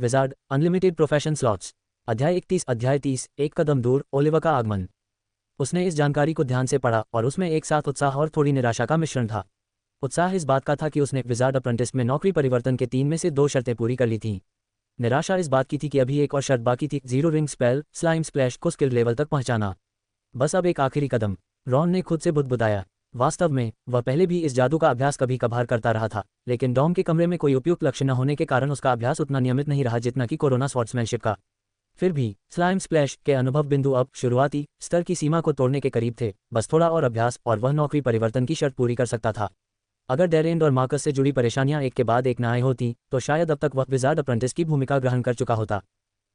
Wizard unlimited profession slots. अध्याय 30 एक कदम दूर ओलिवा का आगमन। उसने इस जानकारी को ध्यान से पढ़ा और उसमें एक साथ उत्साह और थोड़ी निराशा का मिश्रण था। उत्साह इस बात का था कि उसने विजार्ड अप्रेंटिस में नौकरी परिवर्तन के 3 में से 2 शर्तें पूरी कर ली थीं। निराशा इस बात की थी कि अभी एक और शर्त बाकी थी, 0 रिंग स्पेल स्लाइम स्प्लैश को स्किल्ड लेवल तक पहुंचाना। बस अब एक आखिरी कदम। रॉन ने खुद से बुदबुदाया। वास्तव में वह पहले भी इस जादू का अभ्यास कभी कभार करता रहा था, लेकिन डॉम के कमरे में कोई उपयुक्त लक्ष्य न होने के कारण उसका अभ्यास उतना नियमित नहीं रहा जितना कि कोरोना स्वॉर्ड्समैनशिप का। फिर भी स्लाइम स्प्लैश के अनुभव बिंदु अब शुरुआती स्तर की सीमा को तोड़ने के करीब थे। बस थोड़ा और अभ्यास और वह नौकरी परिवर्तन की शर्त पूरी कर सकता था। अगर डेरेंड और मार्कस से जुड़ी परेशानियां एक के बाद एक न आई होती तो शायद अब तक वह विजार्ड अप्रेंटिस की भूमिका ग्रहण कर चुका होता।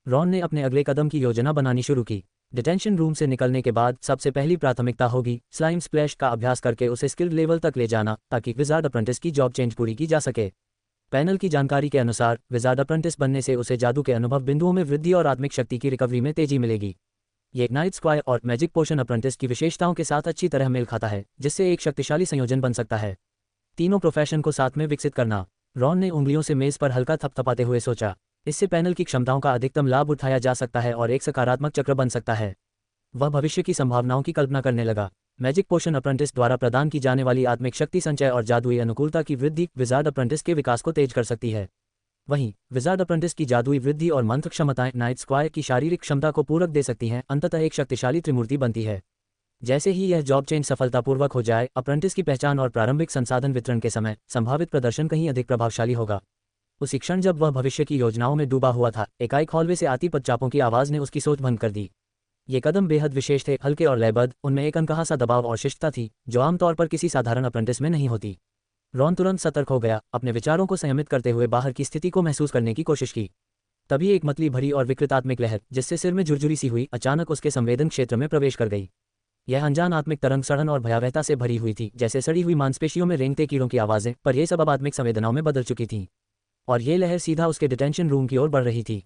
रॉन ने अपने अगले कदम की योजना बनानी शुरू की। डिटेंशन रूम से निकलने के बाद सबसे पहली प्राथमिकता होगी स्लाइम स्प्लैश का अभ्यास करके उसे स्किल्ड लेवल तक ले जाना, ताकि विजार्ड अप्रेंटिस की जॉब चेंज पूरी की जा सके। पैनल की जानकारी के अनुसार विजार्ड अप्रेंटिस बनने से उसे जादू के अनुभव बिंदुओं में वृद्धि और आत्मिक शक्ति की रिकवरी में तेजी मिलेगी। ये नाइट स्क्वायर और मैजिक पोशन अप्रेंटिस की विशेषताओं के साथ अच्छी तरह मेल खाता है, जिससे एक शक्तिशाली संयोजन बन सकता है। तीनों प्रोफेशन को साथ में विकसित करना। रॉन ने उंगलियों से मेज पर हल्का थपथपाते हुए सोचा, इससे पैनल की क्षमताओं का अधिकतम लाभ उठाया जा सकता है और एक सकारात्मक चक्र बन सकता है। वह भविष्य की संभावनाओं की कल्पना करने लगा। मैजिक पोशन अप्रेंटिस द्वारा प्रदान की जाने वाली आत्मिक शक्ति संचय और जादुई अनुकूलता की वृद्धि विजार्ड अप्रेंटिस के विकास को तेज कर सकती है। वहीं विजार्ड अप्रेंटिस की जादुई वृद्धि और मंत्र क्षमताएं नाइट स्क्वायर की शारीरिक क्षमता को पूरक दे सकती हैं, अंततः एक शक्तिशाली त्रिमूर्ति बनती है। जैसे ही यह जॉब चेंज सफलतापूर्वक हो जाए, अप्रेंटिस की पहचान और प्रारंभिक संसाधन वितरण के समय संभावित प्रदर्शन कहीं अधिक प्रभावशाली होगा। उसी क्षण जब वह भविष्य की योजनाओं में डूबा हुआ था, एकाएक हॉलवे से आती पदचापों की आवाज ने उसकी सोच भंग कर दी। ये कदम बेहद विशेष थे, हल्के और लयबद्ध। उनमें एक अनकहा सा दबाव और शिष्टता थी जो आमतौर पर किसी साधारण अप्रेंटिस में नहीं होती। रॉन तुरंत सतर्क हो गया, अपने विचारों को संयमित करते हुए बाहर की स्थिति को महसूस करने की कोशिश की। तभी एक मतली भरी और विकृत आत्मिक लहर, जिससे सिर में झुरझुरी सी हुई, अचानक उसके संवेदन क्षेत्र में प्रवेश कर गई। यह अनजान आत्मिक तरंग सड़न और भयावहता से भरी हुई थी, जैसे सड़ी हुई मांसपेशियों में रेंगते कीड़ों की आवाजें, पर यह सब अब आत्मिक संवेदनाओं में बदल चुकी थीं। और ये लहर सीधा उसके डिटेंशन रूम की ओर बढ़ रही थी।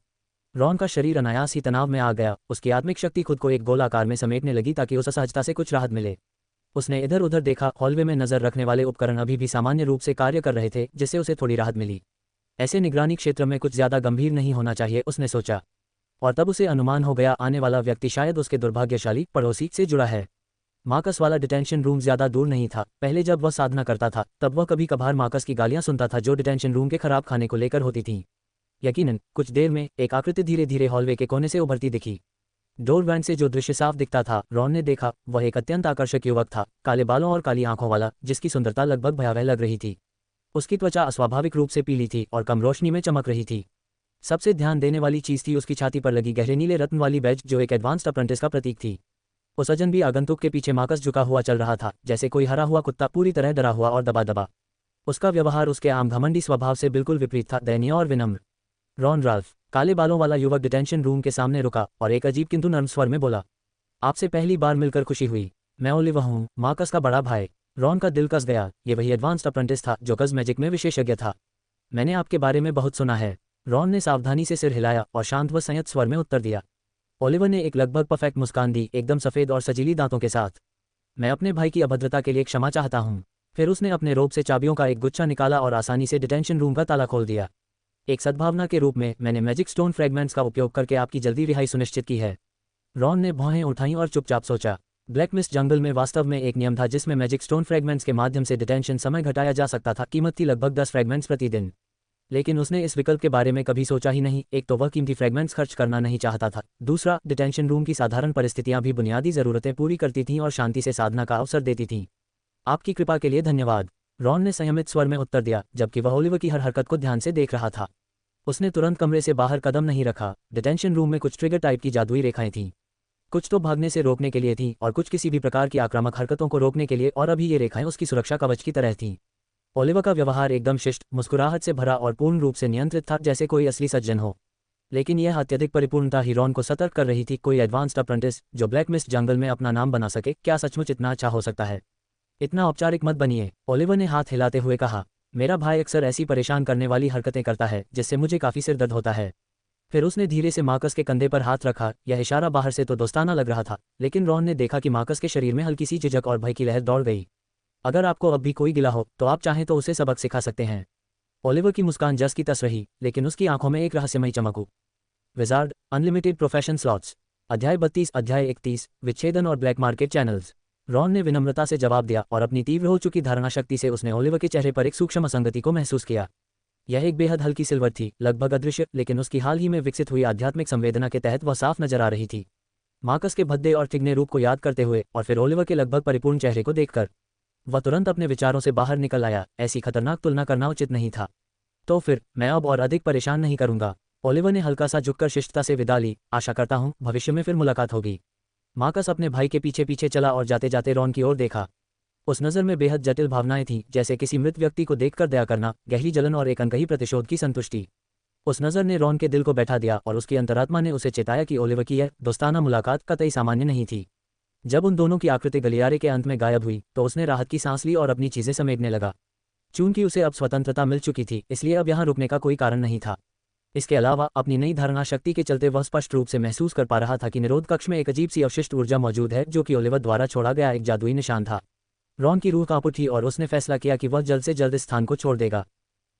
रॉन का शरीर अनायास ही तनाव में आ गया। उसकी आत्मिक शक्ति खुद को एक गोलाकार में समेटने लगी ताकि उस असहजता से कुछ राहत मिले। उसने इधर उधर देखा। हॉलवे में नजर रखने वाले उपकरण अभी भी सामान्य रूप से कार्य कर रहे थे, जिससे उसे थोड़ी राहत मिली। ऐसे निगरानी क्षेत्र में कुछ ज्यादा गंभीर नहीं होना चाहिए, उसने सोचा। और तब उसे अनुमान हो गया, आने वाला व्यक्ति शायद उसके दुर्भाग्यशाली पड़ोसी से जुड़ा है। मार्कस वाला डिटेंशन रूम ज्यादा दूर नहीं था। पहले जब वह साधना करता था तब वह कभी कभार मार्कस की गालियां सुनता था जो डिटेंशन रूम के खराब खाने को लेकर होती थीं। यकीनन कुछ देर में एक आकृति धीरे धीरे हॉलवे के कोने से उभरती दिखी। डोर वैन से जो दृश्य साफ दिखता था, रॉन ने देखा, वह एक अत्यंत आकर्षक युवक था, काले बालों और काली आंखों वाला, जिसकी सुंदरता लगभग भयावह लग रही थी। उसकी त्वचा अस्वाभाविक रूप से पीली थी और कम रोशनी में चमक रही थी। सबसे ध्यान देने वाली चीज थी उसकी छाती पर लगी गहरे नीले रत्न वाली बैज, जो एक एडवांस्ड अप्रेंटिस का प्रतीक थी। उस अजनबी आगंतुक के पीछे मार्कस झुका हुआ चल रहा था, जैसे कोई हरा हुआ कुत्ता, पूरी तरह डरा हुआ और दबा दबा। उसका व्यवहार उसके आम घमंडी स्वभाव से बिल्कुल विपरीत था, दयनीय और विनम्र। रॉन राल्फ, काले बालों वाला युवक डिटेंशन रूम के सामने रुका और एक अजीब किंतु नर्म स्वर में बोला, आपसे पहली बार मिलकर खुशी हुई। मैं ओलिवा हूँ, मार्कस का बड़ा भाई। रॉन का दिल कस गया। ये वही एडवांस्ड अप्रेंटिस था जो कज मैजिक में विशेषज्ञ था। मैंने आपके बारे में बहुत सुना है। रॉन ने सावधानी से सिर हिलाया और शांत व संयत स्वर में उत्तर दिया। ओलिवर ने एक लगभग परफेक्ट मुस्कान दी, एकदम सफेद और सजीली दांतों के साथ। मैं अपने भाई की अभद्रता के लिए क्षमा चाहता हूँ। फिर उसने अपने रोब से चाबियों का एक गुच्छा निकाला और आसानी से डिटेंशन रूम का ताला खोल दिया। एक सद्भावना के रूप में मैंने मैजिक स्टोन फ्रेगमेंट्स का उपयोग करके आपकी जल्दी रिहाई सुनिश्चित की है। रॉन ने भौहें उठाईं और चुपचाप सोचा। ब्लैक मिस्ट जंगल में वास्तव में एक नियम था जिसमें मैजिक स्टोन फ्रेगमेंट्स के माध्यम से डिटेंशन समय घटाया जा सकता था। कीमत थी लगभग 10 फ्रेगमेंट्स प्रतिदिन। लेकिन उसने इस विकल्प के बारे में कभी सोचा ही नहीं। एक तो वह कीमती फ्रेगमेंट्स खर्च करना नहीं चाहता था, दूसरा डिटेंशन रूम की साधारण परिस्थितियां भी बुनियादी जरूरतें पूरी करती थीं और शांति से साधना का अवसर देती थीं। आपकी कृपा के लिए धन्यवाद, रॉन ने संयमित स्वर में उत्तर दिया, जबकि वह ओलिवर की हर हरकत को ध्यान से देख रहा था। उसने तुरंत कमरे से बाहर कदम नहीं रखा। डिटेंशन रूम में कुछ ट्रिगर टाइप की जादुई रेखाएं थीं। कुछ तो भागने से रोकने के लिए थीं और कुछ किसी भी प्रकार की आक्रामक हरकतों को रोकने के लिए, और अभी ये रेखाएं उसकी सुरक्षा कवच की तरह थीं। ओलिवर का व्यवहार एकदम शिष्ट, मुस्कुराहट से भरा और पूर्ण रूप से नियंत्रित था, जैसे कोई असली सज्जन हो। लेकिन यह अत्यधिक परिपूर्णता ही रॉन को सतर्क कर रही थी। कोई एडवांस्ड अप्रेंटिस जो ब्लैक मिस्ट जंगल में अपना नाम बना सके, क्या सचमुच इतना अच्छा हो सकता है? इतना औपचारिक मत बनिए, ओलिवर ने हाथ हिलाते हुए कहा। मेरा भाई अक्सर ऐसी परेशान करने वाली हरकतें करता है जिससे मुझे काफी सिर दर्द होता है। फिर उसने धीरे से मार्कस के कंधे पर हाथ रखा। यह इशारा बाहर से तो दोस्ताना लग रहा था, लेकिन रॉन ने देखा कि मार्कस के शरीर में हल्की सी झिझक और भय की लहर दौड़ गई। अगर आपको अब भी कोई गिला हो तो आप चाहें तो उसे सबक सिखा सकते हैं। ओलिवर की मुस्कान जस की तस रही, लेकिन उसकी आंखों में एक रहस्यमयी चमक। Wizard unlimited profession slots. अध्याय 32 अध्याय 31 विच्छेदन और ब्लैक मार्केट चैनल्स। रॉन ने विनम्रता से जवाब दिया और अपनी तीव्र हो चुकी धारणा शक्ति से उसने ओलिवर के चेहरे पर एक सूक्ष्म असंगति को महसूस किया। यह एक बेहद हल्की सिल्वर थी, लगभग अदृश्य, लेकिन उसकी हाल ही में विकसित हुई आध्यात्मिक संवेदना के तहत वह साफ नजर आ रही थी। मार्कस के भद्दे और तिगने रूप को याद करते हुए और फिर ओलिवर के लगभग परिपूर्ण चेहरे को देखकर वह तुरंत अपने विचारों से बाहर निकल आया। ऐसी खतरनाक तुलना करना उचित नहीं था। तो फिर मैं अब और अधिक परेशान नहीं करूंगा। ओलिवर ने हल्का सा झुककर शिष्टता से विदा ली। आशा करता हूं भविष्य में फिर मुलाकात होगी। मार्कस अपने भाई के पीछे पीछे चला और जाते जाते रॉन की ओर देखा। उस नज़र में बेहद जटिल भावनाएं थीं, जैसे किसी मृत व्यक्ति को देखकर दया करना, गहरी जलन और एक अनकही प्रतिशोध की संतुष्टि। उस नज़र ने रॉन के दिल को बैठा दिया और उसकी अंतरात्मा ने उसे चेताया कि ओलिवर की यह दोस्ताना मुलाकात कतई सामान्य नहीं थी। जब उन दोनों की आकृति गलियारे के अंत में गायब हुई तो उसने राहत की सांस ली और अपनी चीजें समेटने लगा। चूंकि उसे अब स्वतंत्रता मिल चुकी थी, इसलिए अब यहाँ रुकने का कोई कारण नहीं था। इसके अलावा अपनी नई धारणा शक्ति के चलते वह स्पष्ट रूप से महसूस कर पा रहा था कि निरोध कक्ष में एक अजीब सी अवशिष्ट ऊर्जा मौजूद है, जो कि ओलिवर द्वारा छोड़ा गया एक जादुई निशान था। रॉन की रूह कांप उठी और उसने फैसला किया कि वह जल्द से जल्द इस स्थान को छोड़ देगा।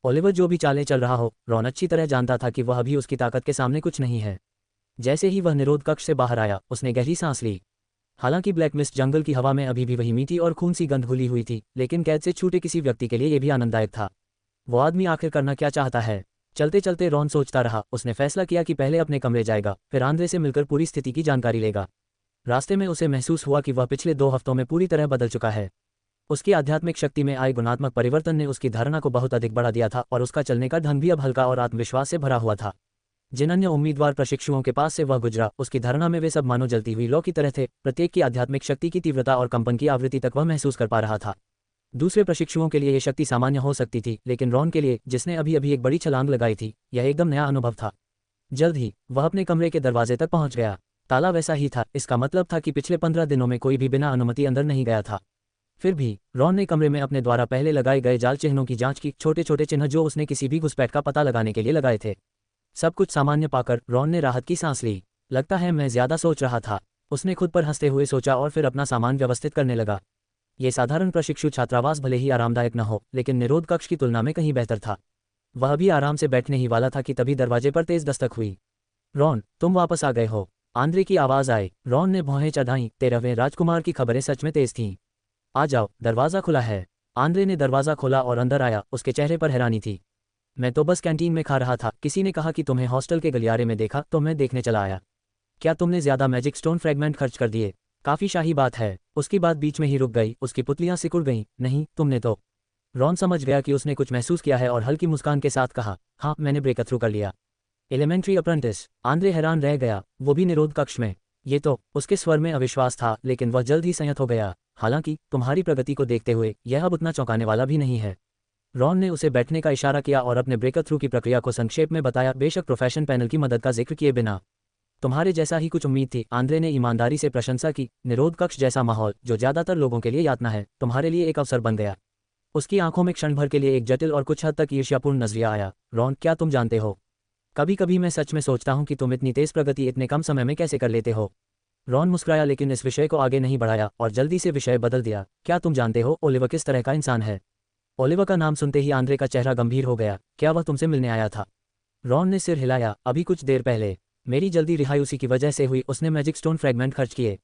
ओलिवर जो भी चालें चल रहा हो, रॉन अच्छी तरह जानता था कि वह अभी उसकी ताकत के सामने कुछ नहीं है। जैसे ही वह निरोध कक्ष से बाहर आया, उसने गहरी सांस ली। हालांकि ब्लैक मिस्ट जंगल की हवा में अभी भी वही मीठी और खून सी गंध घुली हुई थी, लेकिन कैद से छूटे किसी व्यक्ति के लिए यह भी आनंददायक था। वो आदमी आखिर करना क्या चाहता है? चलते चलते रॉन सोचता रहा। उसने फैसला किया कि पहले अपने कमरे जाएगा, फिर आंद्रे से मिलकर पूरी स्थिति की जानकारी लेगा। रास्ते में उसे महसूस हुआ कि वह पिछले 2 हफ्तों में पूरी तरह बदल चुका है। उसकी आध्यात्मिक शक्ति में आए गुणात्मक परिवर्तन ने उसकी धारणा को बहुत अधिक बढ़ा दिया था और उसका चलने का ढंग भी अब हल्का और आत्मविश्वास से भरा हुआ था। जिन अन्य उम्मीदवार प्रशिक्षुओं के पास से वह गुजरा, उसकी धारणा में वे सब मानो जलती हुई लौ की तरह थे। प्रत्येक की आध्यात्मिक शक्ति की तीव्रता और कंपन की आवृत्ति तक वह महसूस कर पा रहा था। दूसरे प्रशिक्षुओं के लिए यह शक्ति सामान्य हो सकती थी, लेकिन रॉन के लिए, जिसने अभी अभी एक बड़ी छलांग लगाई थी, यह एकदम नया अनुभव था। जल्द ही वह अपने कमरे के दरवाजे तक पहुंच गया। ताला वैसा ही था। इसका मतलब था कि पिछले 15 दिनों में कोई भी बिना अनुमति अंदर नहीं गया था। फिर भी रॉन ने कमरे में अपने द्वारा पहले लगाए गए जाल चिन्हों की जांच की, छोटे छोटे चिन्ह जो उसने किसी भी घुसपैठ का पता लगाने के लिए लगाए थे। सब कुछ सामान्य पाकर रॉन ने राहत की सांस ली। लगता है मैं ज्यादा सोच रहा था, उसने खुद पर हंसते हुए सोचा और फिर अपना सामान व्यवस्थित करने लगा। ये साधारण प्रशिक्षु छात्रावास भले ही आरामदायक न हो, लेकिन निरोध कक्ष की तुलना में कहीं बेहतर था। वह भी आराम से बैठने ही वाला था कि तभी दरवाजे पर तेज दस्तक हुई। रॉन, तुम वापस आ गए हो, आंद्रे की आवाज आई। रॉन ने भौहें चढ़ाईं। 13वें राजकुमार की खबरें सच में तेज थीं। आ जाओ, दरवाजा खुला है। आंद्रे ने दरवाजा खोला और अंदर आया। उसके चेहरे पर हैरानी थी। मैं तो बस कैंटीन में खा रहा था। किसी ने कहा कि तुम्हें हॉस्टल के गलियारे में देखा, तो मैं देखने चला आया। क्या तुमने ज्यादा मैजिक स्टोन फ्रैगमेंट खर्च कर दिए? काफी शाही बात है। उसकी बात बीच में ही रुक गई। उसकी पुतलियां सिकुड़ गईं। नहीं, तुमने तो। रॉन समझ गया कि उसने कुछ महसूस किया है और हल्की मुस्कान के साथ कहा, हाँ, मैंने ब्रेक थ्रू कर लिया। Elementary apprentice. आंद्रे हैरान रह गया, वो भी निरोध कक्ष में। ये तो। उसके स्वर में अविश्वास था, लेकिन वह जल्द ही संयत हो गया। हालांकि तुम्हारी प्रगति को देखते हुए यह अब उतना चौंकाने वाला भी नहीं है। रॉन ने उसे बैठने का इशारा किया और अपने ब्रेक थ्रू की प्रक्रिया को संक्षेप में बताया, बेशक प्रोफेशन पैनल की मदद का जिक्र किए बिना। तुम्हारे जैसा ही कुछ उम्मीद थी। आंद्रे ने ईमानदारी से प्रशंसा की। निरोध कक्ष जैसा माहौल, जो ज्यादातर लोगों के लिए यातना है, तुम्हारे लिए एक अवसर बन गया। उसकी आंखों में क्षण भर के लिए एक जटिल और कुछ हद तक ईर्ष्यापूर्ण नजरिया आया। रॉन, क्या तुम जानते हो, कभी कभी मैं सच में सोचता हूं कि तुम इतनी तेज प्रगति इतने कम समय में कैसे कर लेते हो। रॉन मुस्कुराया, लेकिन इस विषय को आगे नहीं बढ़ाया और जल्दी से विषय बदल दिया। क्या तुम जानते हो ओलिवर किस तरह का इंसान है? ओलिवर का नाम सुनते ही आंद्रे का चेहरा गंभीर हो गया। क्या वह तुमसे मिलने आया था? रॉन ने सिर हिलाया। अभी कुछ देर पहले। मेरी जल्दी रिहाई उसी की वजह से हुई। उसने मैजिक स्टोन फ्रैगमेंट खर्च किए।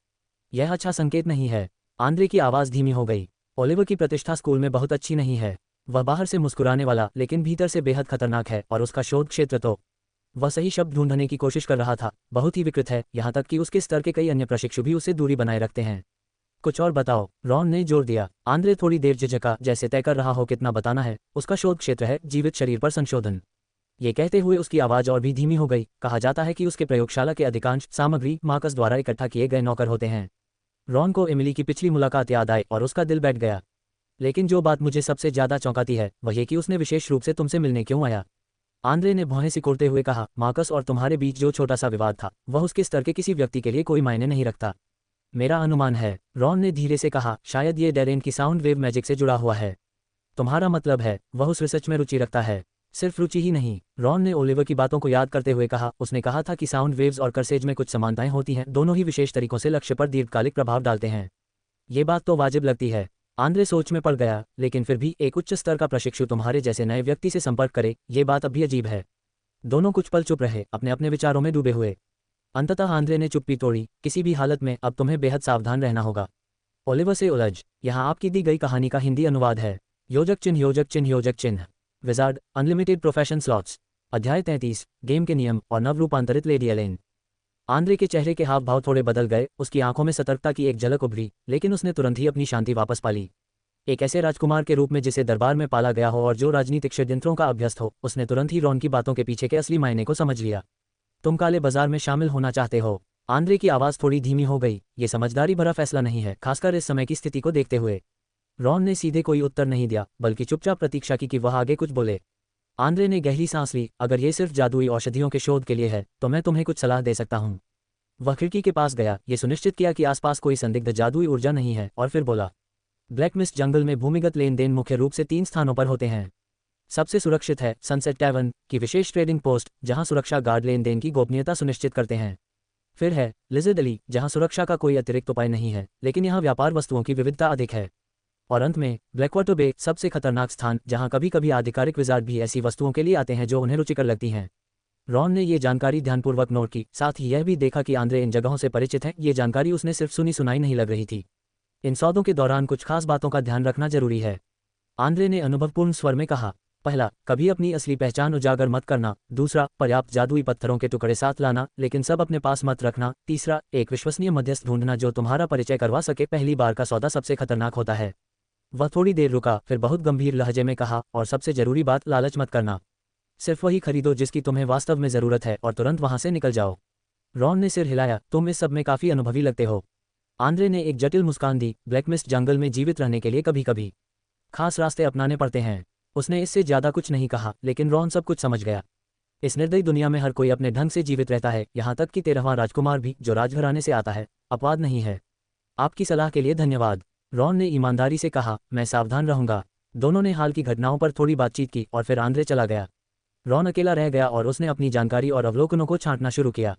यह अच्छा संकेत नहीं है। आंद्रे की आवाज़ धीमी हो गई। ओलिवर की प्रतिष्ठा स्कूल में बहुत अच्छी नहीं है। वह बाहर से मुस्कुराने वाला, लेकिन भीतर से बेहद खतरनाक है, और उसका शोध क्षेत्र तो। वह सही शब्द ढूंढने की कोशिश कर रहा था। बहुत ही विकृत है, यहाँ तक कि उसके स्तर के कई अन्य प्रशिक्षु भी उससे दूरी बनाए रखते हैं। कुछ और बताओ, रॉन ने जोर दिया। आंद्रे थोड़ी देर झिझका, जैसे तय कर रहा हो कितना बताना है। उसका शोध क्षेत्र है जीवित शरीर पर संशोधन। ये कहते हुए उसकी आवाज़ और भी धीमी हो गई। कहा जाता है कि उसके प्रयोगशाला के अधिकांश सामग्री मार्कस द्वारा इकट्ठा किए गए नौकर होते हैं। रॉन को एमिली की पिछली मुलाकात याद आई और उसका दिल बैठ गया। लेकिन जो बात मुझे सबसे ज्यादा चौंकाती है वह ये कि उसने विशेष रूप से तुमसे मिलने क्यों आया। आंद्रे ने भौहें सिकोड़ते हुए कहा, मार्कस और तुम्हारे बीच जो छोटा सा विवाद था, वह उसके स्तर के किसी व्यक्ति के लिए कोई मायने नहीं रखता। मेरा अनुमान है, रॉन ने धीरे से कहा, शायद ये डेरेन की साउंड वेव मैजिक से जुड़ा हुआ है। तुम्हारा मतलब है वह उस रिसर्च में रुचि रखता है? सिर्फ रुचि ही नहीं, रॉन ने ओलिवर की बातों को याद करते हुए कहा। उसने कहा था कि साउंड वेव्स और करसेज में कुछ समानताएं होती हैं, दोनों ही विशेष तरीकों से लक्ष्य पर दीर्घकालिक प्रभाव डालते हैं। ये बात तो वाजिब लगती है। आंद्रे सोच में पड़ गया, लेकिन फिर भी एक उच्च स्तर का प्रशिक्षु तुम्हारे जैसे नए व्यक्ति से संपर्क करे, ये बात अब भी अजीब है। दोनों कुछ पल चुप रहे, अपने अपने विचारों में डूबे हुए। अंततः आंद्रे ने चुप्पी तोड़ी, किसी भी हालत में अब तुम्हें बेहद सावधान रहना होगा। ओलिवर से उलझ। यहाँ आपकी दी गई कहानी का हिंदी अनुवाद है। योजक चिन्ह योजक चिन्ह योजक चिन्ह। Wizard unlimited profession slots. अध्याय 33, गेम के नियम और नवरूपांतरित लेडी एलेन। आंद्रे के चेहरे के हाव भाव थोड़े बदल गए, उसकी आंखों में सतर्कता की एक झलक उभरी, लेकिन उसने तुरंत ही अपनी शांति वापस पा ली। एक ऐसे राजकुमार के रूप में जिसे दरबार में पाला गया हो और जो राजनीतिक षड्यंत्रों का अभ्यस्त हो, उसने तुरंत ही रॉन की बातों के पीछे के असली मायने को समझ लिया। तुम काले बाजार में शामिल होना चाहते हो? आंद्रे की आवाज़ थोड़ी धीमी हो गई। ये समझदारी भरा फैसला नहीं है, खासकर इस समय की स्थिति को देखते हुए। रॉन ने सीधे कोई उत्तर नहीं दिया, बल्कि चुपचाप प्रतीक्षा की कि वह आगे कुछ बोले। आंद्रे ने गहरी सांस ली। अगर ये सिर्फ जादुई औषधियों के शोध के लिए है, तो मैं तुम्हें कुछ सलाह दे सकता हूँ। वह खिड़की के पास गया, ये सुनिश्चित किया कि आसपास कोई संदिग्ध जादुई ऊर्जा नहीं है, और फिर बोला, ब्लैक मिस्ट जंगल में भूमिगत लेन देन मुख्य रूप से 3 स्थानों पर होते हैं। सबसे सुरक्षित है सनसेट टैवर्न की विशेष ट्रेडिंग पोस्ट, जहां सुरक्षा गार्ड लेन देन की गोपनीयता सुनिश्चित करते हैं। फिर है लिजर्ड एली, जहां सुरक्षा का कोई अतिरिक्त उपाय नहीं है, लेकिन यहां व्यापार वस्तुओं की विविधता अधिक है। और अंत में ब्लैकवाटर बे, सबसे खतरनाक स्थान, जहां कभी कभी आधिकारिक विजार्ड भी ऐसी वस्तुओं के लिए आते हैं जो उन्हें रुचिकर लगती हैं। रॉन ने ये जानकारी ध्यानपूर्वक नोट की, साथ ही यह भी देखा कि आंद्रे इन जगहों से परिचित है। ये जानकारी उसने सिर्फ सुनी सुनाई नहीं लग रही थी। इन सौदों के दौरान कुछ खास बातों का ध्यान रखना जरूरी है, आंद्रे ने अनुभवपूर्ण स्वर में कहा। पहला, कभी अपनी असली पहचान उजागर मत करना। दूसरा, पर्याप्त जादुई पत्थरों के टुकड़े साथ लाना, लेकिन सब अपने पास मत रखना। तीसरा, एक विश्वसनीय मध्यस्थ ढूंढना जो तुम्हारा परिचय करवा सके। पहली बार का सौदा सबसे खतरनाक होता है। वह थोड़ी देर रुका, फिर बहुत गंभीर लहजे में कहा, और सबसे जरूरी बात, लालच मत करना। सिर्फ वही खरीदो जिसकी तुम्हें वास्तव में जरूरत है, और तुरंत वहां से निकल जाओ। रॉन ने सिर हिलाया। तुम इस सब में काफी अनुभवी लगते हो। आंद्रे ने एक जटिल मुस्कान दी। ब्लैकमिस्ट जंगल में जीवित रहने के लिए कभी कभी खास रास्ते अपनाने पड़ते हैं। उसने इससे ज्यादा कुछ नहीं कहा, लेकिन रॉन सब कुछ समझ गया। इस निर्दयी दुनिया में हर कोई अपने ढंग से जीवित रहता है, यहाँ तक कि 13वां राजकुमार भी, जो राजघराने से आता है। अपवाद नहीं है। आपकी सलाह के लिए धन्यवाद, रॉन ने ईमानदारी से कहा। मैं सावधान रहूंगा। दोनों ने हाल की घटनाओं पर थोड़ी बातचीत की, और फिर आंद्रे चला गया। रॉन अकेला रह गया और उसने अपनी जानकारी और अवलोकनों को छांटना शुरू किया।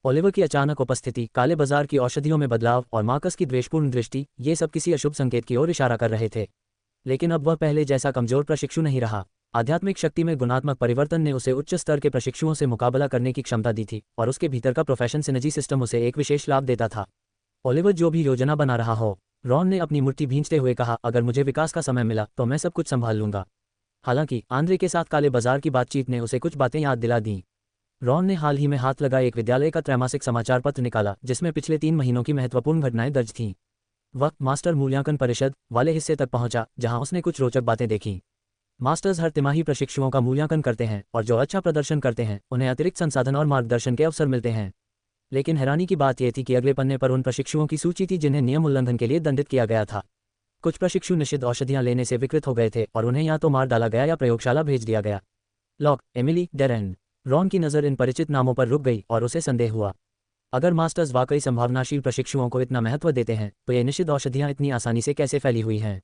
ओलिवर की अचानक उपस्थिति, काले बाजार की औषधियों में बदलाव और मार्कस की द्वेषपूर्ण दृष्टि, ये सब किसी अशुभ संकेत की ओर इशारा कर रहे थे। लेकिन अब वह पहले जैसा कमजोर प्रशिक्षु नहीं रहा। आध्यात्मिक शक्ति में गुणात्मक परिवर्तन ने उसे उच्च स्तर के प्रशिक्षुओं से मुकाबला करने की क्षमता दी थी, और उसके भीतर का प्रोफेशन सिनर्जी सिस्टम उसे एक विशेष लाभ देता था। ओलिवर जो भी योजना बना रहा हो, रॉन ने अपनी मुट्ठी भींचते हुए कहा, अगर मुझे विकास का समय मिला तो मैं सब कुछ संभाल लूंगा। हालांकि आंद्रे के साथ काले बाजार की बातचीत ने उसे कुछ बातें याद दिला दीं। रॉन ने हाल ही में हाथ लगा एक विद्यालय का त्रैमासिक समाचार पत्र निकाला, जिसमें पिछले 3 महीनों की महत्वपूर्ण घटनाएं दर्ज थीं। वह मास्टर मूल्यांकन परिषद वाले हिस्से तक पहुंचा, जहां उसने कुछ रोचक बातें देखीं। मास्टर्स हर तिमाही प्रशिक्षुओं का मूल्यांकन करते हैं, और जो अच्छा प्रदर्शन करते हैं उन्हें अतिरिक्त संसाधन और मार्गदर्शन के अवसर मिलते हैं। लेकिन हैरानी की बात यह थी कि अगले पन्ने पर उन प्रशिक्षुओं की सूची थी जिन्हें नियम उल्लंघन के लिए दंडित किया गया था। कुछ प्रशिक्षु निषिद्ध औषधियां लेने से विकृत हो गए थे, और उन्हें या तो मार डाला गया या प्रयोगशाला भेज दिया गया। Lock, Emily, Darren. रॉन की नज़र इन परिचित नामों पर रुक गई, और उसे संदेह हुआ। अगर मास्टर्स वाकई संभावनाशील प्रशिक्षुओं को इतना महत्व देते हैं, तो ये निषिद्ध औषधियां इतनी आसानी से कैसे फैली हुई हैं?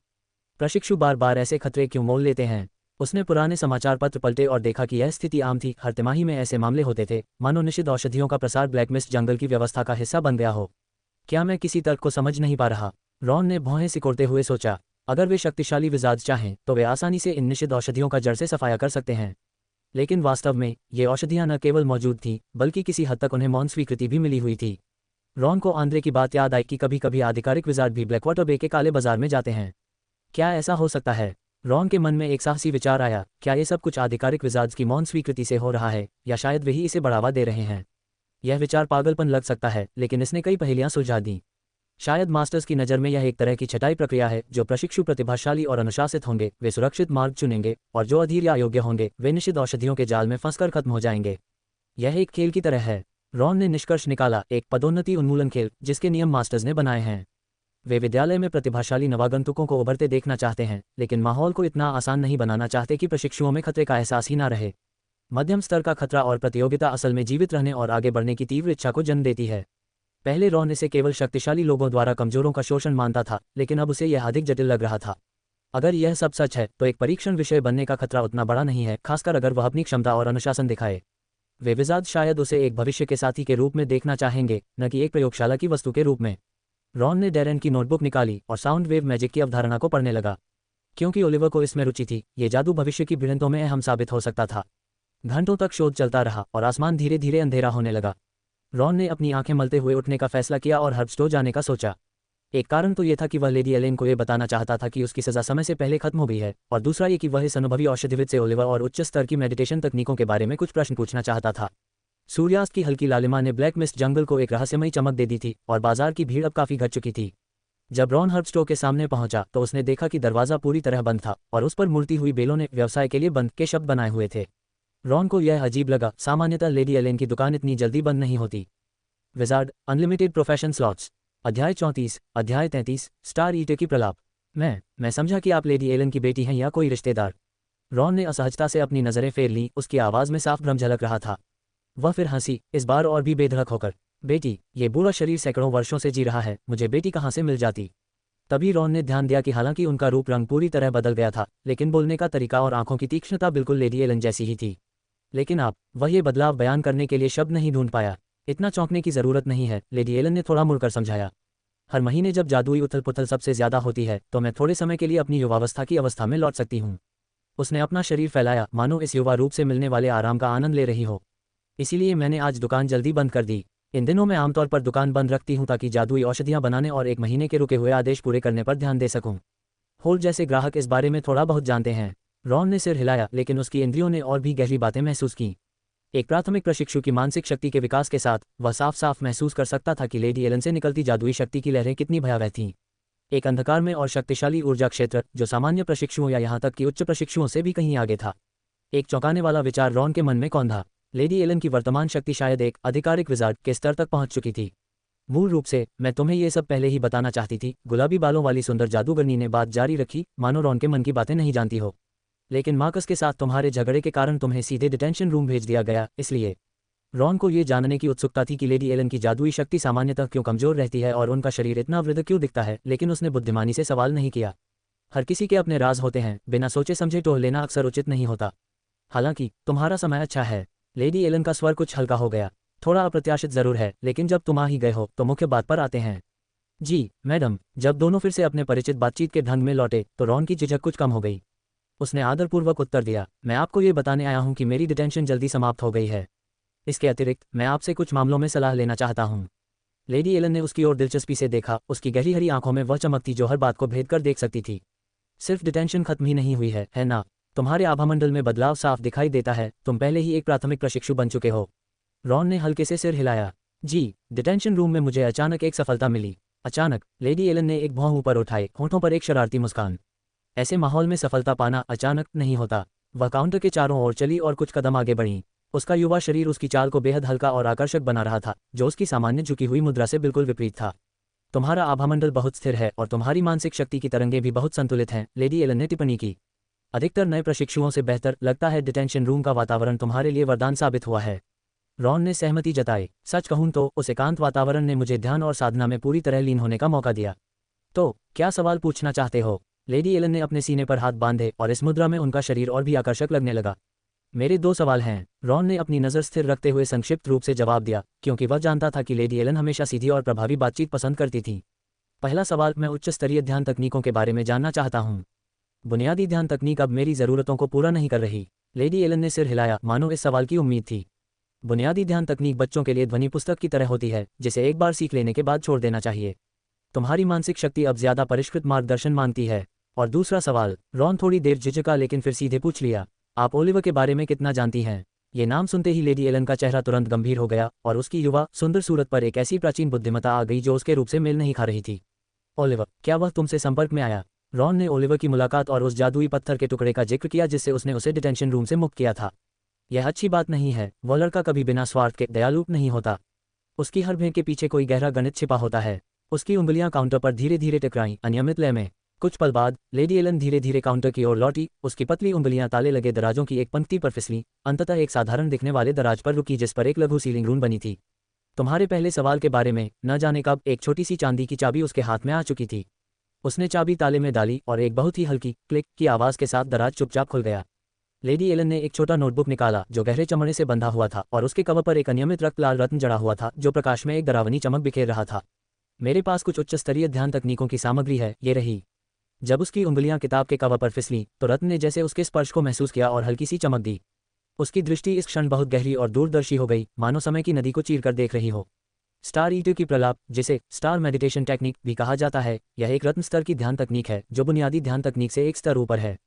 प्रशिक्षु बार बार ऐसे खतरे क्यों मोल लेते हैं? उसने पुराने समाचार पत्र पलटे और देखा कि यह स्थिति आम थी। हर तिमाही में ऐसे मामले होते थे, मानो निषिद्ध औषधियों का प्रसार ब्लैकमिस्ट जंगल की व्यवस्था का हिस्सा बन गया हो। क्या मैं किसी तर्क को समझ नहीं पा रहा? रॉन ने भौहें सिकोड़ते हुए सोचा। अगर वे शक्तिशाली विजार्ड चाहें, तो वे आसानी से इन निषिद्ध औषधियों का जड़ से सफाया कर सकते हैं। लेकिन वास्तव में ये औषधियां न केवल मौजूद थीं, बल्कि किसी हद तक उन्हें मौन स्वीकृति भी मिली हुई थी। रॉन को आंद्रे की बात याद आई कि कभी कभी आधिकारिक विजार्ड भी ब्लैकवाटर बे के काले बाजार में जाते हैं। क्या ऐसा हो सकता है? रॉन के मन में एक साहसी विचार आया। क्या ये सब कुछ आधिकारिक विजार्ड्स की मौन स्वीकृति से हो रहा है, या शायद वे ही इसे बढ़ावा दे रहे हैं? यह विचार पागलपन लग सकता है, लेकिन इसने कई पहेलियां सुलझा दी। शायद मास्टर्स की नज़र में यह एक तरह की छटाई प्रक्रिया है। जो प्रशिक्षु प्रतिभाशाली और अनुशासित होंगे, वे सुरक्षित मार्ग चुनेंगे, और जो अधीर या अयोग्य होंगे, वे निषिद्ध औषधियों के जाल में फंसकर खत्म हो जाएंगे। यह एक खेल की तरह है। रॉन ने निष्कर्ष निकाला, एक पदोन्नति उन्मूलन खेल, जिसके नियम मास्टर्स ने बनाए हैं। वे विद्यालय में प्रतिभाशाली नवागंतुकों को उभरते देखना चाहते हैं, लेकिन माहौल को इतना आसान नहीं बनाना चाहते कि प्रशिक्षुओं में खतरे का एहसास ही ना रहे। मध्यम स्तर का खतरा और प्रतियोगिता असल में जीवित रहने और आगे बढ़ने की तीव्र इच्छा को जन्म देती है। पहले रॉन इसे केवल शक्तिशाली लोगों द्वारा कमजोरों का शोषण मानता था, लेकिन अब उसे यह अधिक जटिल लग रहा था। अगर यह सब सच है, तो एक परीक्षण विषय बनने का खतरा उतना बड़ा नहीं है, खासकर अगर वह अपनी क्षमता और अनुशासन दिखाए। वे विजार्ड शायद उसे एक भविष्य के साथी के रूप में देखना चाहेंगे, न कि एक प्रयोगशाला की वस्तु के रूप में। रॉन ने डैरेन की नोटबुक निकाली और साउंड वेव मैजिक की अवधारणा को पढ़ने लगा। क्योंकि ओलिवर को इसमें रुचि थी, ये जादू भविष्य की भिड़ंतों में अहम साबित हो सकता था। घंटों तक शोध चलता रहा और आसमान धीरे धीरे अंधेरा होने लगा। रॉन ने अपनी आंखें मलते हुए उठने का फैसला किया और हर्बस्टो जाने का सोचा। एक कारण तो यह था कि वह लेडी एलेन को यह बताना चाहता था कि उसकी सजा समय से पहले खत्म हो गई है, और दूसरा ये कि वह इस अनुभवी औषधिविद से ओलिवर और उच्च स्तर की मेडिटेशन तकनीकों के बारे में कुछ प्रश्न पूछना चाहता था। सूर्यास्त की हल्की लालिमा ने ब्लैक मिस्ट जंगल को एक रहस्यमयी चमक दे दी थी और बाजार की भीड़ अब काफी घट चुकी थी। जब रॉन हर्बस्टो के सामने पहुंचा तो उसने देखा कि दरवाजा पूरी तरह बंद था और उस पर मुड़ती हुई बेलों ने व्यवसाय के लिए बंद के शब्द बनाए हुए थे। रॉन को यह अजीब लगा, सामान्यतः लेडी एलेन की दुकान इतनी जल्दी बंद नहीं होती। Wizard unlimited profession slots. अध्याय 34, अध्याय 33, स्टार ईटर की प्रलाप। मैं समझा कि आप लेडी एलन की बेटी हैं या कोई रिश्तेदार। रॉन ने असहजता से अपनी नजरें फेर लीं, उसकी आवाज़ में साफ भ्रम झलक रहा था। वह फिर हंसी, इस बार और भी बेधड़क होकर। बेटी, ये बुरा शरीर सैकड़ों वर्षों से जी रहा है, मुझे बेटी कहाँ से मिल जाती। तभी रॉन ने ध्यान दिया कि हालांकि उनका रूप रंग पूरी तरह बदल गया था, लेकिन बोलने का तरीका और आंखों की तीक्ष्णता बिल्कुल लेडी एलन जैसी ही थी। लेकिन वह ये बदलाव बयान करने के लिए शब्द नहीं ढूंढ पाया। इतना चौंकने की जरूरत नहीं है, लेडी एलन ने थोड़ा मुड़कर समझाया। हर महीने जब जादुई उथल पुथल सबसे ज्यादा होती है तो मैं थोड़े समय के लिए अपनी युवावस्था की अवस्था में लौट सकती हूँ। उसने अपना शरीर फैलाया, मानो इस युवा रूप से मिलने वाले आराम का आनंद ले रही हो। इसीलिए मैंने आज दुकान जल्दी बंद कर दी। इन दिनों मैं आमतौर पर दुकान बंद रखती हूँ ताकि जादुई औषधियाँ बनाने और 1 महीने के रुके हुए आदेश पूरे करने पर ध्यान दे सकूँ। होल जैसे ग्राहक इस बारे में थोड़ा बहुत जानते हैं। रॉन ने सिर हिलाया, लेकिन उसकी इंद्रियों ने और भी गहरी बातें महसूस की। एक प्राथमिक प्रशिक्षु की मानसिक शक्ति के विकास के साथ वह साफ साफ महसूस कर सकता था कि लेडी एलन से निकलती जादुई शक्ति की लहरें कितनी भयावह थीं। एक अंधकार में और शक्तिशाली ऊर्जा क्षेत्र जो सामान्य प्रशिक्षुओं या यहाँ तक कि उच्च प्रशिक्षुओं से भी कहीं आगे था। एक चौंकाने वाला विचार रॉन के मन में कौंधा। लेडी एलन की वर्तमान शक्ति शायद एक आधिकारिक विजार्ड के स्तर तक पहुंच चुकी थी। मूल रूप से मैं तुम्हें ये सब पहले ही बताना चाहती थी, गुलाबी बालों वाली सुंदर जादूगरनी ने बात जारी रखी, मानो रॉन के मन की बातें नहीं जानती हो। लेकिन मार्कस के साथ तुम्हारे झगड़े के कारण तुम्हें सीधे डिटेंशन रूम भेज दिया गया, इसलिए। रॉन को ये जानने की उत्सुकता थी कि लेडी एलन की जादुई शक्ति सामान्यतः क्यों कमजोर रहती है और उनका शरीर इतना वृद्ध क्यों दिखता है, लेकिन उसने बुद्धिमानी से सवाल नहीं किया। हर किसी के अपने राज होते हैं, बिना सोचे समझे टोह लेना अक्सर उचित नहीं होता। हालांकि तुम्हारा समय अच्छा है। लेडी एलन का स्वर कुछ हल्का हो गया। थोड़ा अप्रत्याशित जरूर है, लेकिन जब तुम आ ही गए हो तो मुख्य बात पर आते हैं। जी मैडम। जब दोनों फिर से अपने परिचित बातचीत के ढंग में लौटे तो रॉन की झिझक कुछ कम हो गई। उसने आदरपूर्वक उत्तर दिया, मैं आपको ये बताने आया हूँ कि मेरी डिटेंशन जल्दी समाप्त हो गई है। इसके अतिरिक्त मैं आपसे कुछ मामलों में सलाह लेना चाहता हूँ। लेडी एलन ने उसकी ओर दिलचस्पी से देखा। उसकी गहरी हरी आंखों में वह चमक थी जो हर बात को भेद कर देख सकती थी। सिर्फ डिटेंशन खत्म ही नहीं हुई है ना? तुम्हारे आभामंडल में बदलाव साफ दिखाई देता है, तुम पहले ही एक प्राथमिक प्रशिक्षु बन चुके हो। रॉन ने हल्के से सिर हिलाया। जी, डिटेंशन रूम में मुझे अचानक एक सफलता मिली। अचानक? लेडी एलन ने एक भौं ऊपर उठाए, होठों पर एक शरारती मुस्कान। ऐसे माहौल में सफलता पाना अचानक नहीं होता। वह काउंटर के चारों ओर चली और कुछ कदम आगे बढ़ी। उसका युवा शरीर उसकी चाल को बेहद हल्का और आकर्षक बना रहा था, जो उसकी सामान्य झुकी हुई मुद्रा से बिल्कुल विपरीत था। तुम्हारा आभामंडल बहुत स्थिर है और तुम्हारी मानसिक शक्ति की तरंगें भी बहुत संतुलित हैं, लेडी एलन ने टिप्पणी की। अधिकतर नए प्रशिक्षुओं से बेहतर लगता है डिटेंशन रूम का वातावरण तुम्हारे लिए वरदान साबित हुआ है। रॉन ने सहमति जताई। सच कहूं तो उस एकांत वातावरण ने मुझे ध्यान और साधना में पूरी तरह लीन होने का मौका दिया। तो क्या सवाल पूछना चाहते हो? लेडी एलन ने अपने सीने पर हाथ बांधे और इस मुद्रा में उनका शरीर और भी आकर्षक लगने लगा। मेरे 2 सवाल हैं। रॉन ने अपनी नज़र स्थिर रखते हुए संक्षिप्त रूप से जवाब दिया, क्योंकि वह जानता था कि लेडी एलन हमेशा सीधी और प्रभावी बातचीत पसंद करती थी। पहला सवाल, मैं उच्च स्तरीय ध्यान तकनीकों के बारे में जानना चाहता हूँ। बुनियादी ध्यान तकनीक अब मेरी ज़रूरतों को पूरा नहीं कर रही। लेडी एलन ने सिर हिलाया, मानो इस सवाल की उम्मीद थी। बुनियादी ध्यान तकनीक बच्चों के लिए ध्वनि पुस्तक की तरह होती है, जिसे एक बार सीख लेने के बाद छोड़ देना चाहिए। तुम्हारी मानसिक शक्ति अब ज्यादा परिष्कृत मार्गदर्शन मांगती है। और दूसरा सवाल, रॉन थोड़ी देर झिझका लेकिन फिर सीधे पूछ लिया, आप ओलिवर के बारे में कितना जानती हैं? ये नाम सुनते ही लेडी एलन का चेहरा तुरंत गंभीर हो गया और उसकी युवा सुंदर सूरत पर एक ऐसी प्राचीन बुद्धिमत्ता आ गई जो उसके रूप से मेल नहीं खा रही थी। ओलिवर, क्या वह तुमसे संपर्क में आया? रॉन ने ओलिवर की मुलाकात और उस जादुई पत्थर के टुकड़े का जिक्र किया जिससे उसने उसे डिटेंशन रूम से मुक्त किया था। यह अच्छी बात नहीं है। वह लड़का कभी बिना स्वार्थ के दयालु नहीं होता। उसकी हर भेंट के पीछे कोई गहरा गणित छिपा होता है। उसकी उंगलियां काउंटर पर धीरे धीरे टकराईं, अनियमित लय में। कुछ पल बाद लेडी एलन धीरे धीरे काउंटर की ओर लौटी। उसकी पतली उंगलियां ताले लगे दराजों की एक पंक्ति पर फिसली, अंततः एक साधारण दिखने वाले दराज पर रुकी जिस पर एक लघु सीलिंग रूम बनी थी। तुम्हारे पहले सवाल के बारे में न जाने कब एक छोटी सी चांदी की चाबी उसके हाथ में आ चुकी थी। उसने चाबी ताले में डाली और एक बहुत ही हल्की क्लिक की आवाज के साथ दराज चुपचाप खुल गया। लेडी एलन ने एक छोटा नोटबुक निकाला जो गहरे चमड़े से बंधा हुआ था और उसके कवर पर एक अनियमित रक्त लाल रत्न जड़ा हुआ था जो प्रकाश में एक डरावनी चमक बिखेर रहा था। मेरे पास कुछ उच्च स्तरीय ध्यान तकनीकों की सामग्री है, ये रही। जब उसकी उंगलियां किताब के कवर पर फिसली तो रत्न ने जैसे उसके स्पर्श को महसूस किया और हल्की सी चमक दी। उसकी दृष्टि इस क्षण बहुत गहरी और दूरदर्शी हो गई, मानो समय की नदी को चीरकर देख रही हो। स्टार ईटर की प्रलाप, जिसे स्टार मेडिटेशन टेक्निक भी कहा जाता है, यह एक रत्न स्तर की ध्यान तकनीक है जो बुनियादी ध्यान तकनीक से एक स्तर ऊपर है।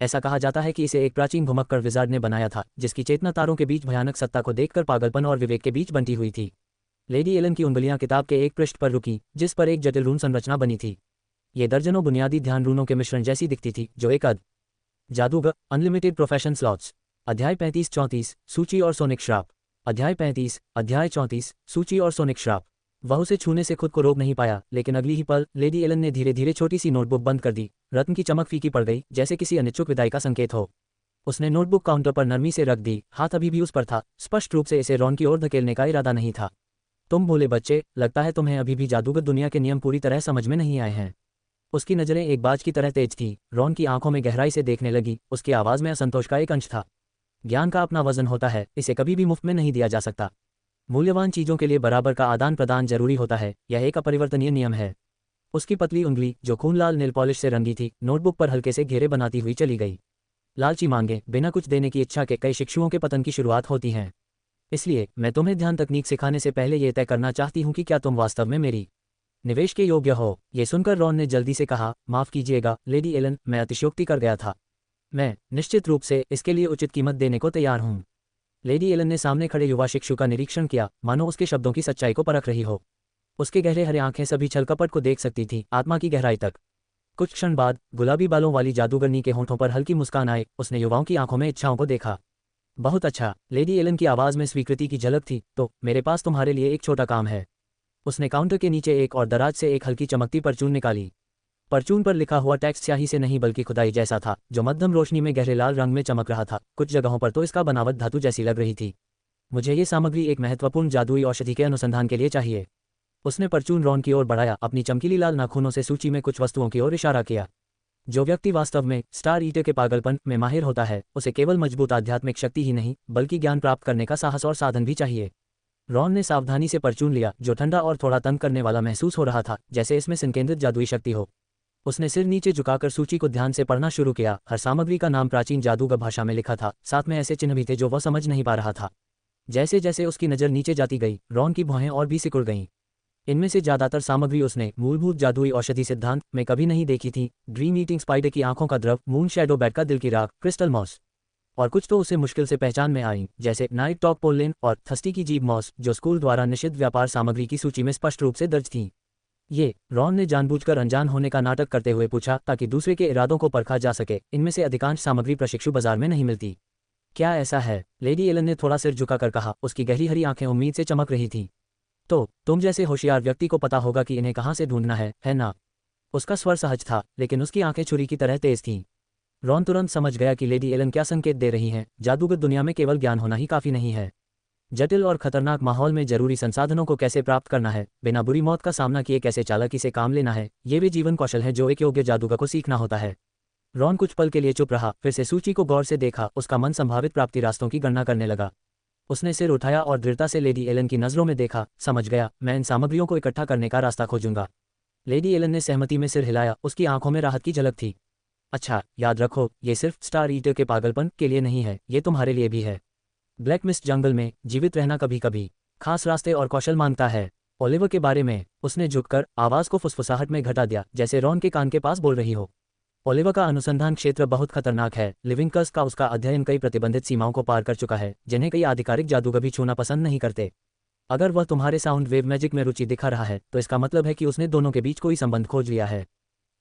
ऐसा कहा जाता है कि इसे एक प्राचीन घुमक्कड़ विजार्ड ने बनाया था, जिसकी चेतना तारों के बीच भयानक सत्ता को देखकर पागलपन और विवेक के बीच बंटी हुई थी। लेडी एलन की उंगलियां किताब के एक पृष्ठ पर रुकी, जिस पर एक जटिल रून संरचना बनी थी। ये दर्जनों बुनियादी ध्यान रूनों के मिश्रण जैसी दिखती थी, जो एक जादूगर अनलिमिटेड प्रोफेशन स्लॉट्स। अध्याय 35-34 सूची और सोनिक श्राप। अध्याय 35 अध्याय 34 सूची और सोनिक श्राप। वह उसे छूने से खुद को रोक नहीं पाया, लेकिन अगली ही पल लेडी एलन ने धीरे धीरे छोटी सी नोटबुक बंद कर दी। रत्न की चमक फीकी पड़ गई, जैसे किसी अनिच्छुक विदाई का संकेत हो। उसने नोटबुक काउंटर पर नरमी से रख दी, हाथ अभी भी उस पर था, स्पष्ट रूप से इसे रॉन की ओर धकेलने का इरादा नहीं था। तुम भोले बच्चे, लगता है तुम्हें अभी भी जादूगर दुनिया के नियम पूरी तरह समझ में नहीं आए हैं। उसकी नज़रें एक बाज की तरह तेज थीं। रॉन की आंखों में गहराई से देखने लगी, उसकी आवाज़ में असंतोष का एक अंश था। ज्ञान का अपना वजन होता है, इसे कभी भी मुफ्त में नहीं दिया जा सकता। मूल्यवान चीज़ों के लिए बराबर का आदान प्रदान जरूरी होता है, यह एक अपरिवर्तनीय नियम है। उसकी पतली उंगली, जो खून-लाल नेल पॉलिश से रंगी थी, नोटबुक पर हल्के से घेरे बनाती हुई चली गई। लालची मांगे बिना कुछ देने की इच्छा के कई शिक्षुओं के पतन की शुरुआत होती हैं। इसलिए मैं तुम्हें ध्यान तकनीक सिखाने से पहले यह तय करना चाहती हूँ कि क्या तुम वास्तव में मेरी निवेश के योग्य हो। ये सुनकर रॉन ने जल्दी से कहा, माफ़ कीजिएगा लेडी एलन, मैं अतिशयोक्ति कर गया था। मैं निश्चित रूप से इसके लिए उचित कीमत देने को तैयार हूँ। लेडी एलन ने सामने खड़े युवा शिक्षु का निरीक्षण किया, मानो उसके शब्दों की सच्चाई को परख रही हो। उसके गहरे हरे आंखें सभी छलकपट को देख सकती थी, आत्मा की गहराई तक। कुछ क्षण बाद गुलाबी बालों वाली जादूगरनी के होंठों पर हल्की मुस्कान आए। उसने युवाओं की आंखों में इच्छाओं को देखा। बहुत अच्छा, लेडी एलन की आवाज़ में स्वीकृति की झलक थी। तो मेरे पास तुम्हारे लिए एक छोटा काम है। उसने काउंटर के नीचे एक और दराज से एक हल्की चमकती परचून निकाली। परचून पर लिखा हुआ टेक्स्ट स्याही से नहीं बल्कि खुदाई जैसा था, जो मध्यम रोशनी में गहरे लाल रंग में चमक रहा था। कुछ जगहों पर तो इसका बनावट धातु जैसी लग रही थी। मुझे ये सामग्री एक महत्वपूर्ण जादुई औषधि के अनुसंधान के लिए चाहिए। उसने परचून रॉन की ओर बढ़ाया, अपनी चमकीली लाल नाखूनों से सूची में कुछ वस्तुओं की ओर इशारा किया। जो व्यक्ति वास्तव में स्टार ईटर के पागलपन में माहिर होता है, उसे केवल मजबूत आध्यात्मिक शक्ति ही नहीं, बल्कि ज्ञान प्राप्त करने का साहस और साधन भी चाहिए। रॉन ने सावधानी से परचून लिया, जो ठंडा और थोड़ा तंग करने वाला महसूस हो रहा था, जैसे इसमें संकेंद्रित जादुई शक्ति हो। उसने सिर नीचे झुकाकर सूची को ध्यान से पढ़ना शुरू किया। हर सामग्री का नाम प्राचीन जादूगर भाषा में लिखा था, साथ में ऐसे चिन्ह भी थे जो वह समझ नहीं पा रहा था। जैसे जैसे उसकी नज़र नीचे जाती गई, रॉन की भौहें और भी सिकुड़ गईं। इनमें से ज़्यादातर सामग्री उसने मूलभूत जादुई औषधि सिद्धांत में कभी नहीं देखी थी। ड्रीम ईटिंग स्पाइडर की आंखों का द्रव, मून शैडो बैट का दिल की राख, क्रिस्टल मॉस, और कुछ तो उसे मुश्किल से पहचान में आई, जैसे नाइट टॉक पोलेन और थस्टी की जीभ मॉस, जो स्कूल द्वारा निषिद्ध व्यापार सामग्री की सूची में स्पष्ट रूप से दर्ज थीं। ये रॉन ने जानबूझकर अनजान होने का नाटक करते हुए पूछा, ताकि दूसरे के इरादों को परखा जा सके। इनमें से अधिकांश सामग्री प्रशिक्षु बाजार में नहीं मिलती। क्या ऐसा है? लेडी एलन ने थोड़ा सिर झुकाकर कहा, उसकी गहरी हरी आंखें उम्मीद से चमक रही थीं। तो तुम जैसे होशियार व्यक्ति को पता होगा कि इन्हें कहाँ से ढूंढना है ना? उसका स्वर सहज था, लेकिन उसकी आंखें छुरी की तरह तेज थीं। रॉन तुरंत समझ गया कि लेडी एलन क्या संकेत दे रही हैं। जादूगर दुनिया में केवल ज्ञान होना ही काफ़ी नहीं है। जटिल और खतरनाक माहौल में जरूरी संसाधनों को कैसे प्राप्त करना है, बिना बुरी मौत का सामना किए कैसे चालाकी से काम लेना है, ये वे जीवन कौशल है जो एक योग्य जादूगर को सीखना होता है। रॉन कुछ पल के लिए चुप रहा, फिर से सूची को गौर से देखा। उसका मन संभावित प्राप्ति रास्तों की गणना करने लगा। उसने सिर उठाया और दृढ़ता से लेडी एलन की नज़रों में देखा। समझ गया, मैं इन सामग्रियों को इकट्ठा करने का रास्ता खोजूंगा। लेडी एलन ने सहमति में सिर हिलाया, उसकी आंखों में राहत की झलक थी। अच्छा, याद रखो, ये सिर्फ स्टार ईटर के पागलपन के लिए नहीं है, ये तुम्हारे लिए भी है। ब्लैक मिस्ट जंगल में जीवित रहना कभी कभी खास रास्ते और कौशल मांगता है। ओलिवर के बारे में, उसने झुककर आवाज़ को फुसफुसाहट में घटा दिया, जैसे रॉन के कान के पास बोल रही हो। ओलिवर का अनुसंधान क्षेत्र बहुत खतरनाक है। लिविंग कर्स का उसका अध्ययन कई प्रतिबंधित सीमाओं को पार कर चुका है, जिन्हें कई आधिकारिक जादूगर भी छूना पसंद नहीं करते। अगर वह तुम्हारे साउंड वेव मैजिक में रुचि दिखा रहा है, तो इसका मतलब है कि उसने दोनों के बीच कोई संबंध खोज लिया है।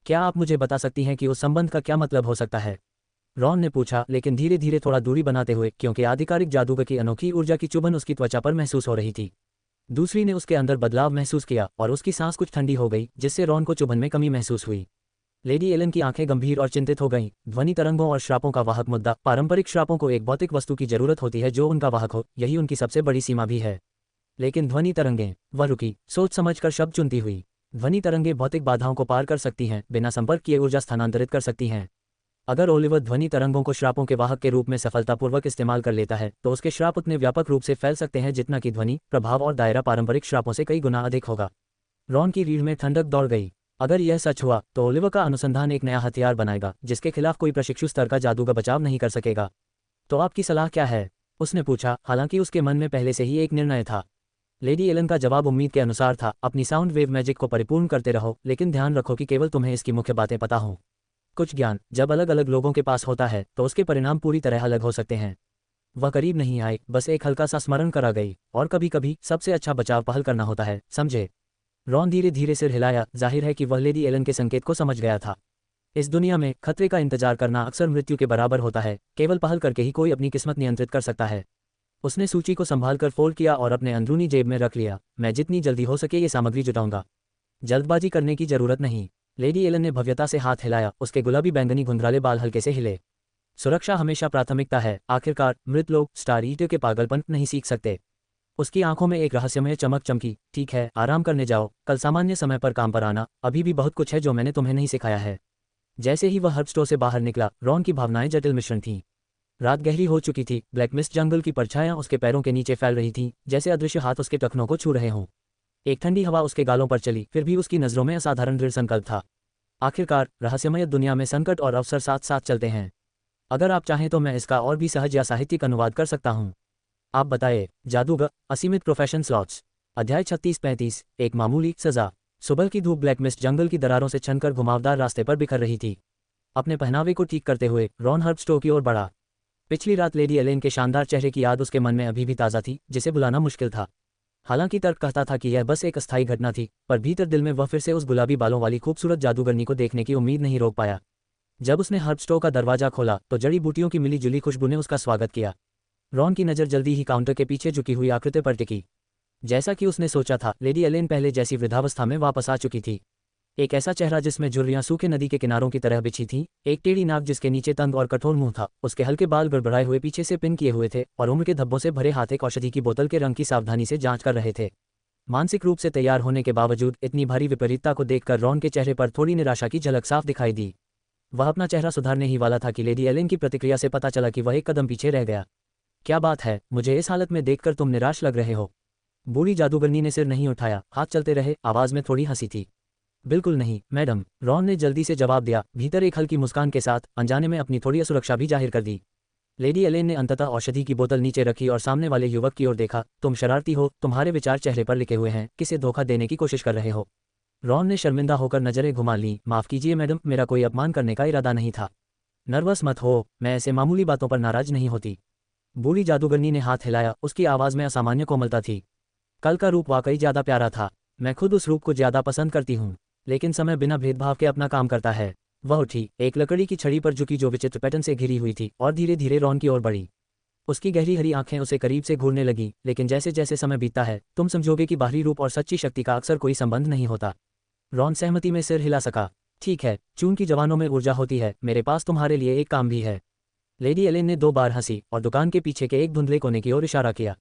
क्या आप मुझे बता सकती हैं कि उस संबंध का क्या मतलब हो सकता है? रॉन ने पूछा, लेकिन धीरे धीरे थोड़ा दूरी बनाते हुए, क्योंकि आधिकारिक जादूगर की अनोखी ऊर्जा की चुभन उसकी त्वचा पर महसूस हो रही थी। दूसरी ने उसके अंदर बदलाव महसूस किया और उसकी सांस कुछ ठंडी हो गई, जिससे रॉन को चुभन में कमी महसूस हुई। लेडी एलन की आंखें गंभीर और चिंतित हो गईं। ध्वनि तरंगों और श्रापों का वाहक मुद्दा। पारंपरिक श्रापों को एक भौतिक वस्तु की जरूरत होती है जो उनका वाहक हो, यही उनकी सबसे बड़ी सीमा भी है। लेकिन ध्वनि तरंगें, वह रुकी, सोच समझ कर शब्द चुनती हुई। ध्वनि तरंगें भौतिक बाधाओं को पार कर सकती हैं, बिना संपर्क किए ऊर्जा स्थानांतरित कर सकती हैं। अगर ओलिवर ध्वनि तरंगों को श्रापों के वाहक के रूप में सफलतापूर्वक इस्तेमाल कर लेता है, तो उसके श्राप उतने व्यापक रूप से फैल सकते हैं जितना कि ध्वनि प्रभाव और दायरा पारंपरिक श्रापों से कई गुना अधिक होगा। रॉन की रीढ़ में ठंडक दौड़ गई। अगर यह सच हुआ तो ओलिवर का अनुसंधान एक नया हथियार बनाएगा जिसके खिलाफ कोई प्रशिक्षु स्तर का जादूगर बचाव नहीं कर सकेगा। तो आपकी सलाह क्या है? उसने पूछा, हालांकि उसके मन में पहले से ही एक निर्णय था। लेडी एलन का जवाब उम्मीद के अनुसार था, अपनी साउंड वेव मैजिक को परिपूर्ण करते रहो, लेकिन ध्यान रखो कि केवल तुम्हें इसकी मुख्य बातें पता हों। कुछ ज्ञान जब अलग अलग लोगों के पास होता है तो उसके परिणाम पूरी तरह अलग हो सकते हैं। वह करीब नहीं आई, बस एक हल्का सा स्मरण करा गई, और कभी कभी सबसे अच्छा बचाव पहल करना होता है, समझे? रॉन धीरे धीरे सिर हिलाया। जाहिर है कि वह लेडी एलन के संकेत को समझ गया था। इस दुनिया में खतरे का इंतजार करना अक्सर मृत्यु के बराबर होता है, केवल पहल करके ही कोई अपनी किस्मत नियंत्रित कर सकता है। उसने सूची को संभालकर फोल्ड किया और अपने अंदरूनी जेब में रख लिया। मैं जितनी जल्दी हो सके ये सामग्री जुटाऊंगा। जल्दबाजी करने की जरूरत नहीं। लेडी एलन ने भव्यता से हाथ हिलाया, उसके गुलाबी बैंगनी घुंघराले बाल हल्के से हिले। सुरक्षा हमेशा प्राथमिकता है। आखिरकार मृत लोग स्टार ईटर के पागलपन नहीं सीख सकते। उसकी आंखों में एक रहस्यमय चमक चमकी। ठीक है, आराम करने जाओ, कल सामान्य समय पर काम पर आना। अभी भी बहुत कुछ है जो मैंने तुम्हें नहीं सिखाया है। जैसे ही वह हर्ब स्टोर से बाहर निकला, रॉन की भावनाएं जटिल मिश्रण थीं। रात गहरी हो चुकी थी। ब्लैक मिस्ट जंगल की परछायां उसके पैरों के नीचे फैल रही थीं, जैसे अदृश्य हाथ उसके टखनों को छू रहे हों। एक ठंडी हवा उसके गालों पर चली, फिर भी उसकी नजरों में असाधारण दृढ़ संकल्प था। आखिरकार रहस्यमय दुनिया में संकट और अवसर साथ साथ चलते हैं। अगर आप चाहें तो मैं इसका और भी सहज या साहित्यिक अनुवाद कर सकता हूँ। आप बताइए। जादूगर, असीमित प्रोफेशन स्लॉट्स। अध्याय 36-35। एक मामूली सजा। सुबह की धूप ब्लैक मिस्ट जंगल की दरारों से छनकर घुमावदार रास्ते पर बिखर रही थी। अपने पहनावे को ठीक करते हुए रॉन हर्ब स्टोर की ओर बढ़ा। पिछली रात लेडी एलेन के शानदार चेहरे की याद उसके मन में अभी भी ताज़ा थी, जिसे भुलाना मुश्किल था। हालांकि तर्क कहता था कि यह बस एक अस्थायी घटना थी, पर भीतर दिल में वह फिर से उस गुलाबी बालों वाली खूबसूरत जादूगरनी को देखने की उम्मीद नहीं रोक पाया। जब उसने हर्ब स्टोर का दरवाजा खोला तो जड़ी बूटियों की मिली जुली खुशबू ने उसका स्वागत किया। रॉन की नज़र जल्दी ही काउंटर के पीछे झुकी हुई आकृति पर टिकी। जैसा कि उसने सोचा था, लेडी एलेन पहले जैसी वृद्धावस्था में वापस आ चुकी थी। एक ऐसा चेहरा जिसमें झुर्रियां सूखे नदी के किनारों की तरह बिछी थीं, एक टेढ़ी नाक जिसके नीचे तंग और कठोर मुंह था, उसके हल्के बाल गड़बड़ाए हुए पीछे से पिन किए हुए थे, और उम्र के धब्बों से भरे हाथ एक औषधि की बोतल के रंग की सावधानी से जांच कर रहे थे। मानसिक रूप से तैयार होने के बावजूद इतनी भारी विपरीतता को देखकर रॉन के चेहरे पर थोड़ी निराशा की झलक साफ दिखाई दी। वह अपना चेहरा सुधारने ही वाला था कि लेडी एलेन की प्रतिक्रिया से पता चला कि वह एक कदम पीछे रह गया। क्या बात है, मुझे इस हालत में देखकर तुम निराश लग रहे हो? बूढ़ी जादूगरनी ने सिर नहीं उठाया, हाथ चलते रहे, आवाज में थोड़ी हंसी थी। बिल्कुल नहीं, मैडम, रॉन ने जल्दी से जवाब दिया, भीतर एक हल्की मुस्कान के साथ, अनजाने में अपनी थोड़ी असुरक्षा भी जाहिर कर दी। लेडी एलेन ने अंततः औषधि की बोतल नीचे रखी और सामने वाले युवक की ओर देखा। तुम शरारती हो, तुम्हारे विचार चेहरे पर लिखे हुए हैं, किसे धोखा देने की कोशिश कर रहे हो? रॉन ने शर्मिंदा होकर नजरें घुमा लीं। माफ कीजिए मैडम, मेरा कोई अपमान करने का इरादा नहीं था। नर्वस मत हो, मैं ऐसे मामूली बातों पर नाराज नहीं होती। बूढ़ी जादूगरनी ने हाथ हिलाया, उसकी आवाज़ में असामान्य कोमलता थी। कल का रूप वाकई ज़्यादा प्यारा था। मैं खुद उस रूप को ज़्यादा पसंद करती हूँ, लेकिन समय बिना भेदभाव के अपना काम करता है। वह उठी, एक लकड़ी की छड़ी पर झुकी जो विचित्र पैटर्न से घिरी हुई थी, और धीरे धीरे रॉन की ओर बढ़ी। उसकी गहरी हरी आंखें उसे करीब से घूरने लगीं, लेकिन जैसे जैसे समय बीतता है तुम समझोगे कि बाहरी रूप और सच्ची शक्ति का अक्सर कोई संबंध नहीं होता। रॉन सहमति में सिर हिला सका। ठीक है, चून की जवानों में ऊर्जा होती है, मेरे पास तुम्हारे लिए एक काम भी है। लेडी एलेन ने 2 बार हंसी और दुकान के पीछे के एक धुंधले कोने की ओर इशारा किया।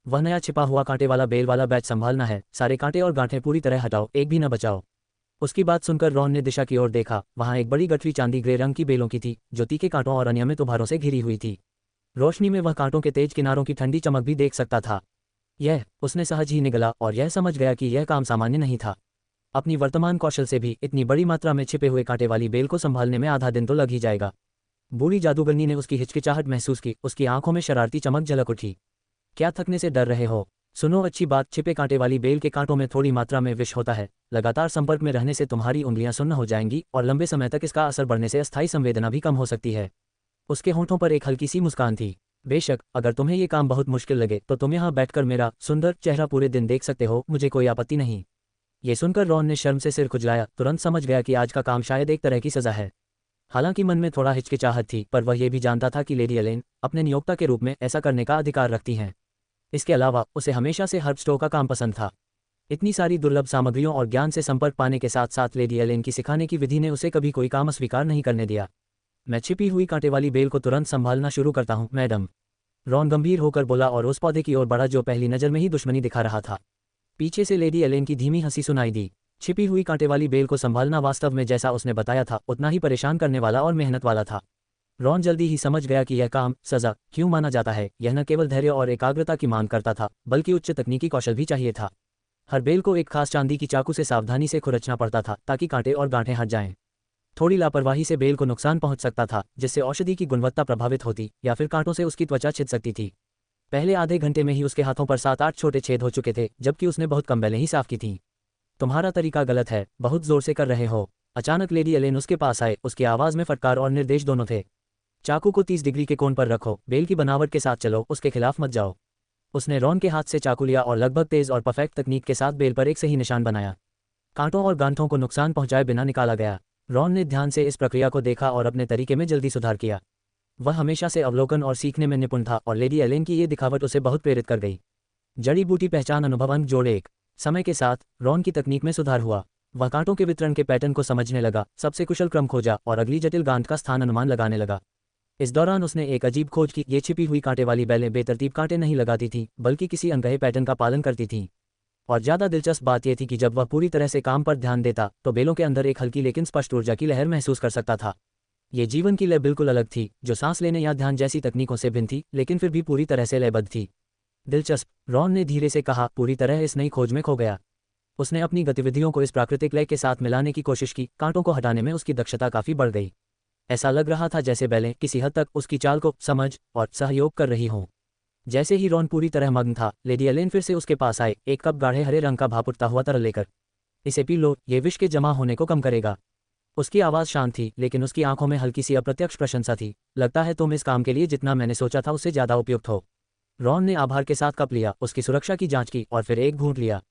वह नया छिपा हुआ कांटे वाला बेल वाला बैच संभालना है, सारे कांटे और गांठें पूरी तरह हटाओ, एक भी न बचाओ। उसकी बात सुनकर रॉन ने दिशा की ओर देखा। वहां एक बड़ी गठरी चांदी ग्रे रंग की बेलों की थी, जो तीखे कांटों और अनियमित उभारों से घिरी हुई थी। रोशनी में वह कांटों के तेज किनारों की ठंडी चमक भी देख सकता था। उसने सहज ही निगला और यह समझ गया कि यह काम सामान्य नहीं था। अपनी वर्तमान कौशल से भी इतनी बड़ी मात्रा में छिपे हुए कांटे वाली बेल को संभालने में आधा दिन तो लग ही जाएगा। बूढ़ी जादूगरनी ने उसकी हिचकिचाहट महसूस की, उसकी आंखों में शरारती चमक झलक उठी। क्या थकने से डर रहे हो? सुनो, अच्छी बात, छिपे कांटे वाली बेल के कांटों में थोड़ी मात्रा में विष होता है। लगातार संपर्क में रहने से तुम्हारी उंगलियां सुन्न हो जाएंगी और लंबे समय तक इसका असर बढ़ने से अस्थायी संवेदना भी कम हो सकती है। उसके होंठों पर एक हल्की सी मुस्कान थी। बेशक, अगर तुम्हें ये काम बहुत मुश्किल लगे तो तुम यहाँ बैठकर मेरा सुंदर चेहरा पूरे दिन देख सकते हो, मुझे कोई आपत्ति नहीं। ये सुनकर रॉन ने शर्म से सिर खुजलाया, तुरंत समझ गया कि आज का काम शायद एक तरह की सजा है। हालांकि मन में थोड़ा हिचकिचाहट थी, पर वह ये भी जानता था कि लेडी एलेन अपने नियोक्ता के रूप में ऐसा करने का अधिकार रखती हैं। इसके अलावा उसे हमेशा से हर्ब स्टोर का काम पसंद था। इतनी सारी दुर्लभ सामग्रियों और ज्ञान से संपर्क पाने के साथ साथ लेडी एलेन की सिखाने की विधि ने उसे कभी कोई काम अस्वीकार नहीं करने दिया। मैं छिपी हुई कांटे वाली बेल को तुरंत संभालना शुरू करता हूँ, मैडम, रॉन गंभीर होकर बोला और उस पौधे की ओर बढ़ा जो पहली नज़र में ही दुश्मनी दिखा रहा था। पीछे से लेडी एलेन की धीमी हंसी सुनाई दी। छिपी हुई कांटे वाली बेल को संभालना वास्तव में, जैसा उसने बताया था, उतना ही परेशान करने वाला और मेहनत वाला था। रॉन जल्दी ही समझ गया कि यह काम सजा क्यों माना जाता है। यह न केवल धैर्य और एकाग्रता की मांग करता था, बल्कि उच्च तकनीकी कौशल भी चाहिए था। हर बेल को एक खास चांदी की चाकू से सावधानी से खुरचना पड़ता था ताकि कांटे और गांठें हट जाएं। थोड़ी लापरवाही से बेल को नुकसान पहुंच सकता था, जिससे औषधि की गुणवत्ता प्रभावित होती या फिर कांटों से उसकी त्वचा छिद सकती थी। पहले आधे घंटे में ही उसके हाथों पर 7-8 छोटे छेद हो चुके थे, जबकि उसने बहुत कम बेलें ही साफ की थीं। तुम्हारा तरीका गलत है, बहुत जोर से कर रहे हो। अचानक लेडी एलेन उसके पास आए, उसकी आवाज़ में फटकार और निर्देश दोनों थे। चाकू को 30 डिग्री के कोण पर रखो, बेल की बनावट के साथ चलो, उसके खिलाफ मत जाओ। उसने रॉन के हाथ से चाकू लिया और लगभग तेज और परफेक्ट तकनीक के साथ बेल पर एक सही निशान बनाया। कांटों और गांठों को नुकसान पहुंचाए बिना निकाला गया। रॉन ने ध्यान से इस प्रक्रिया को देखा और अपने तरीके में जल्दी सुधार किया। वह हमेशा से अवलोकन और सीखने में निपुण था और लेडी एलेन की ये दिखावट उसे बहुत प्रेरित कर गई। जड़ी बूटी पहचान अनुभव अंक जोड़ 1। समय के साथ रॉन की तकनीक में सुधार हुआ। वह कांटों के वितरण के पैटर्न को समझने लगा, सबसे कुशल क्रम खोजा और अगली जटिल गांठ का स्थान अनुमान लगाने लगा। इस दौरान उसने एक अजीब खोज की, ये छिपी हुई कांटे वाली बेलें बेतरतीब कांटे नहीं लगाती थीं, बल्कि किसी अनकहे पैटर्न का पालन करती थीं। और ज़्यादा दिलचस्प बात यह थी कि जब वह पूरी तरह से काम पर ध्यान देता तो बेलों के अंदर एक हल्की लेकिन स्पष्ट ऊर्जा की लहर महसूस कर सकता था। ये जीवन की लय बिल्कुल अलग थी, जो सांस लेने या ध्यान जैसी तकनीकों से भिन्न थी, लेकिन फिर भी पूरी तरह से लयबद्ध थी। दिलचस्प, रॉन ने धीरे से कहा, पूरी तरह इस नई खोज में खो गया। उसने अपनी गतिविधियों को इस प्राकृतिक लय के साथ मिलाने की कोशिश की, कांटों को हटाने में उसकी दक्षता काफ़ी बढ़ गई। ऐसा लग रहा था जैसे बेलें किसी हद तक उसकी चाल को समझ और सहयोग कर रही हों। जैसे ही रॉन पूरी तरह मग्न था, लेडी एलेन फिर से उसके पास आए, एक कप गाढ़े हरे रंग का भाप उठता हुआ तरल लेकर। इसे पी लो, ये विष के जमा होने को कम करेगा। उसकी आवाज़ शांत थी, लेकिन उसकी आंखों में हल्की सी अप्रत्यक्ष प्रशंसा थी। लगता है तुम इस काम के लिए जितना मैंने सोचा था उससे ज़्यादा उपयुक्त हो। रॉन ने आभार के साथ कप लिया, उसकी सुरक्षा की जांच की और फिर एक घूंट लिया।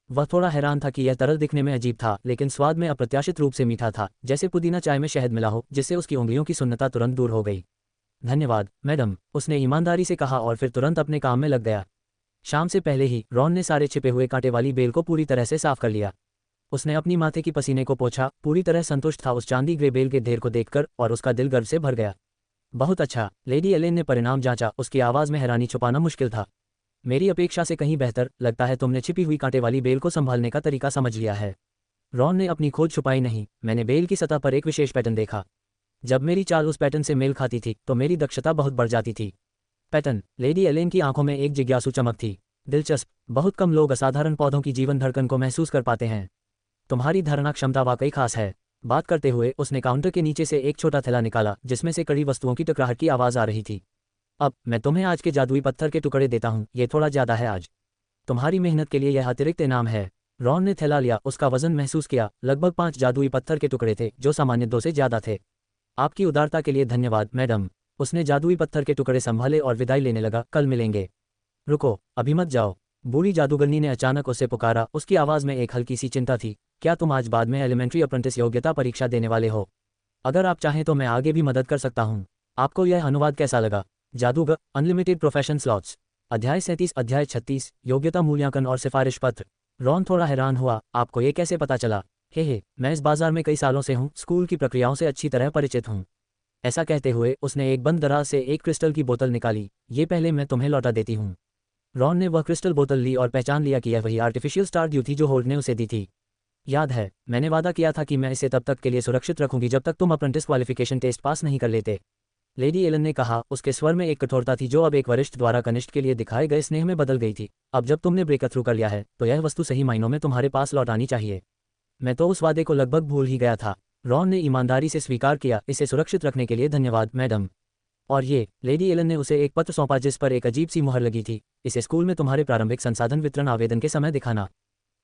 वह थोड़ा हैरान था कि यह तरल दिखने में अजीब था, लेकिन स्वाद में अप्रत्याशित रूप से मीठा था, जैसे पुदीना चाय में शहद मिला हो, जिससे उसकी उंगलियों की सुन्नता तुरंत दूर हो गई। धन्यवाद मैडम, उसने ईमानदारी से कहा और फिर तुरंत अपने काम में लग गया। शाम से पहले ही रॉन ने सारे छिपे हुए कांटे वाली बेल को पूरी तरह से साफ कर लिया। उसने अपनी माथे की पसीने को पोंछा, पूरी तरह संतुष्ट था उस चांदी ग्रे बेल के ढेर को देखकर, और उसका दिल गर्व से भर गया। बहुत अच्छा, लेडी एलेन ने परिणाम जांचा, उसकी आवाज़ में हैरानी छुपाना मुश्किल था। मेरी अपेक्षा से कहीं बेहतर, लगता है तुमने छिपी हुई कांटे वाली बेल को संभालने का तरीका समझ लिया है। रॉन ने अपनी खोज छुपाई नहीं, मैंने बेल की सतह पर एक विशेष पैटर्न देखा। जब मेरी चाल उस पैटर्न से मेल खाती थी तो मेरी दक्षता बहुत बढ़ जाती थी। पैटर्न, लेडी एलेन की आंखों में एक जिज्ञासु चमक थी। दिलचस्प, बहुत कम लोग असाधारण पौधों की जीवन धड़कन को महसूस कर पाते हैं। तुम्हारी धारणा क्षमता वाकई खास है। बात करते हुए उसने काउंटर के नीचे से एक छोटा थैला निकाला, जिसमें से कड़ी वस्तुओं की टकराहट की आवाज़ आ रही थी। अब मैं तुम्हें आज के जादुई पत्थर के टुकड़े देता हूँ, ये थोड़ा ज़्यादा है आज। तुम्हारी मेहनत के लिए यह अतिरिक्त इनाम है। रॉन ने थैला लिया, उसका वजन महसूस किया, लगभग 5 जादुई पत्थर के टुकड़े थे, जो सामान्य 2 से ज़्यादा थे। आपकी उदारता के लिए धन्यवाद मैडम। उसने जादुई पत्थर के टुकड़े संभाले और विदाई लेने लगा, कल मिलेंगे। रुको, अभी मत जाओ, बूढ़ी जादूगरनी ने अचानक उसे पुकारा, उसकी आवाज़ में एक हल्की सी चिंता थी। क्या तुम आज बाद में एलिमेंट्री अप्रेंटिस योग्यता परीक्षा देने वाले हो? अगर आप चाहें तो मैं आगे भी मदद कर सकता हूँ। आपको यह अनुवाद कैसा लगा? जादूगर, अनलिमिटेड प्रोफेशन स्लॉट्स। अध्याय 37, अध्याय 36, योग्यता मूल्यांकन और सिफारिश पत्र। रॉन थोड़ा हैरान हुआ, आपको ये कैसे पता चला? हे, मैं इस बाजार में कई सालों से हूँ, स्कूल की प्रक्रियाओं से अच्छी तरह परिचित हूँ। ऐसा कहते हुए उसने एक बंद दराज से एक क्रिस्टल की बोतल निकाली। ये पहले मैं तुम्हें लौटा देती हूँ। रॉन ने वह क्रिस्टल बोतल ली और पहचान लिया कि यह वही आर्टिफिशियल स्टार ड्यू थी जो होल्ड ने उसे दी थी। याद है, मैंने वादा किया था कि मैं इसे तब तक के लिए सुरक्षित रखूंगी जब तक तुम अप्रेंटिस क्वालिफिकेशन टेस्ट पास नहीं कर लेते। लेडी एलन ने कहा, उसके स्वर में एक कठोरता थी जो अब एक वरिष्ठ द्वारा कनिष्ठ के लिए दिखाए गए स्नेह में बदल गई थी। अब जब तुमने ब्रेक थ्रू कर लिया है तो यह वस्तु सही मायनों में तुम्हारे पास लौट आनी चाहिए। मैं तो उस वादे को लगभग भूल ही गया था। रॉन ने ईमानदारी से स्वीकार किया, इसे सुरक्षित रखने के लिए धन्यवाद मैडम। और ये, लेडी एलन ने उसे एक पत्र सौंपा जिस पर एक अजीब सी मुहर लगी थी। इसे स्कूल में तुम्हारे प्रारंभिक संसाधन वितरण आवेदन के समय दिखाना।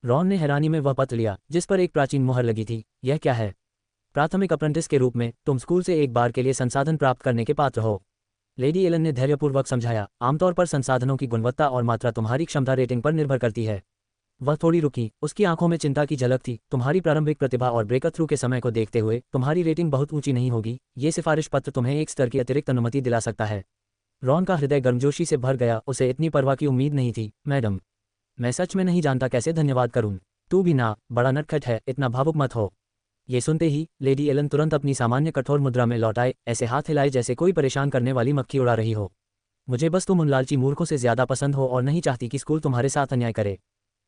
रॉन ने हैरानी में वह पत्र लिया जिस पर एक प्राचीन मुहर लगी थी। यह क्या है? प्राथमिक अप्रेंटिस के रूप में तुम स्कूल से एक बार के लिए संसाधन प्राप्त करने के पात्र हो। लेडी एलन ने धैर्यपूर्वक समझाया, आमतौर पर संसाधनों की गुणवत्ता और मात्रा तुम्हारी क्षमता रेटिंग पर निर्भर करती है। वह थोड़ी रुकी, उसकी आंखों में चिंता की झलक थी। तुम्हारी प्रारंभिक प्रतिभा और ब्रेक थ्रू के समय को देखते हुए तुम्हारी रेटिंग बहुत ऊंची नहीं होगी। ये सिफारिश पत्र तुम्हें एक स्तर की अतिरिक्त अनुमति दिला सकता है। रॉन का हृदय गर्मजोशी से भर गया, उसे इतनी परवाह की उम्मीद नहीं थी। मैडम, मैं सच में नहीं जानता कैसे धन्यवाद करूं। तू भी ना, बड़ा नटखट है, इतना भावुक मत हो। ये सुनते ही लेडी एलन तुरंत अपनी सामान्य कठोर मुद्रा में लौट आए, ऐसे हाथ हिलाए जैसे कोई परेशान करने वाली मक्खी उड़ा रही हो। मुझे बस तुम उन लालची मूर्खों से ज्यादा पसंद हो और नहीं चाहती कि स्कूल तुम्हारे साथ अन्याय करे।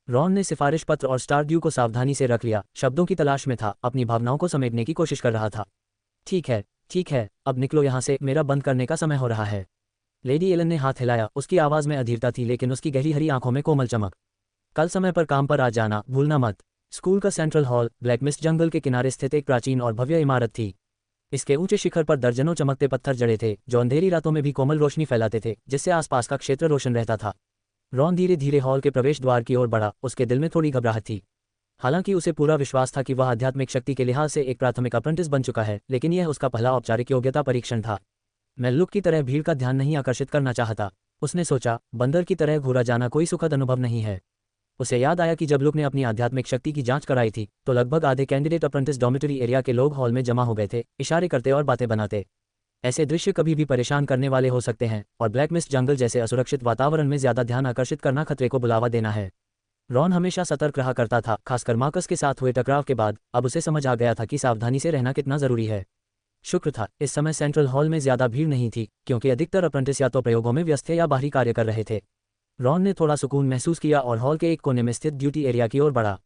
रॉन ने सिफारिश पत्र और स्टार ड्यू को सावधानी से रख लिया, शब्दों की तलाश में था, अपनी भावनाओं को समेटने की कोशिश कर रहा था। ठीक है, अब निकलो यहाँ से, मेरा बंद करने का समय हो रहा है। लेडी एलन ने हाथ हिलाया, उसकी आवाज़ में अधीरता थी लेकिन उसकी गहरी हरी आंखों में कोमल चमक। कल समय पर काम पर आ जाना भूलना मत। स्कूल का सेंट्रल हॉल ब्लैक मिस्ट जंगल के किनारे स्थित एक प्राचीन और भव्य इमारत थी। इसके ऊंचे शिखर पर दर्जनों चमकते पत्थर जड़े थे जो अंधेरी रातों में भी कोमल रोशनी फैलाते थे, जिससे आसपास का क्षेत्र रोशन रहता था। रॉन धीरे धीरे हॉल के प्रवेश द्वार की ओर बढ़ा। उसके दिल में थोड़ी घबराहट थी। हालांकि उसे पूरा विश्वास था कि वह आध्यात्मिक शक्ति के लिहाज से एक प्राथमिक अप्रेंटिस बन चुका है, लेकिन यह उसका पहला औपचारिक योग्यता परीक्षण था। मैं लुक की तरह भीड़ का ध्यान नहीं आकर्षित करना चाहता, उसने सोचा। बंदर की तरह घूरा जाना कोई सुखद अनुभव नहीं है। उसे याद आया कि जब लुक ने अपनी आध्यात्मिक शक्ति की जांच कराई थी तो लगभग आधे कैंडिडेट अप्रेंटिस डॉर्मिटरी एरिया के लोग हॉल में जमा हो गए थे, इशारे करते और बातें बनाते। ऐसे दृश्य कभी भी परेशान करने वाले हो सकते हैं, और ब्लैक मिस्ट जंगल जैसे असुरक्षित वातावरण में ज्यादा ध्यान आकर्षित करना खतरे को बुलावा देना है। रॉन हमेशा सतर्क रहा करता था, खासकर मार्कस के साथ हुए टकराव के बाद। अब उसे समझ आ गया था कि सावधानी से रहना कितना जरूरी है। शुक्र था इस समय सेंट्रल हॉल में ज्यादा भीड़ नहीं थी, क्योंकि अधिकतर अप्रेंटिस या तो प्रयोगों में व्यस्त थे या बाहरी कार्य कर रहे थे। रॉन ने थोड़ा सुकून महसूस किया और हॉल के एक कोने में स्थित ड्यूटी एरिया की ओर बढ़ा।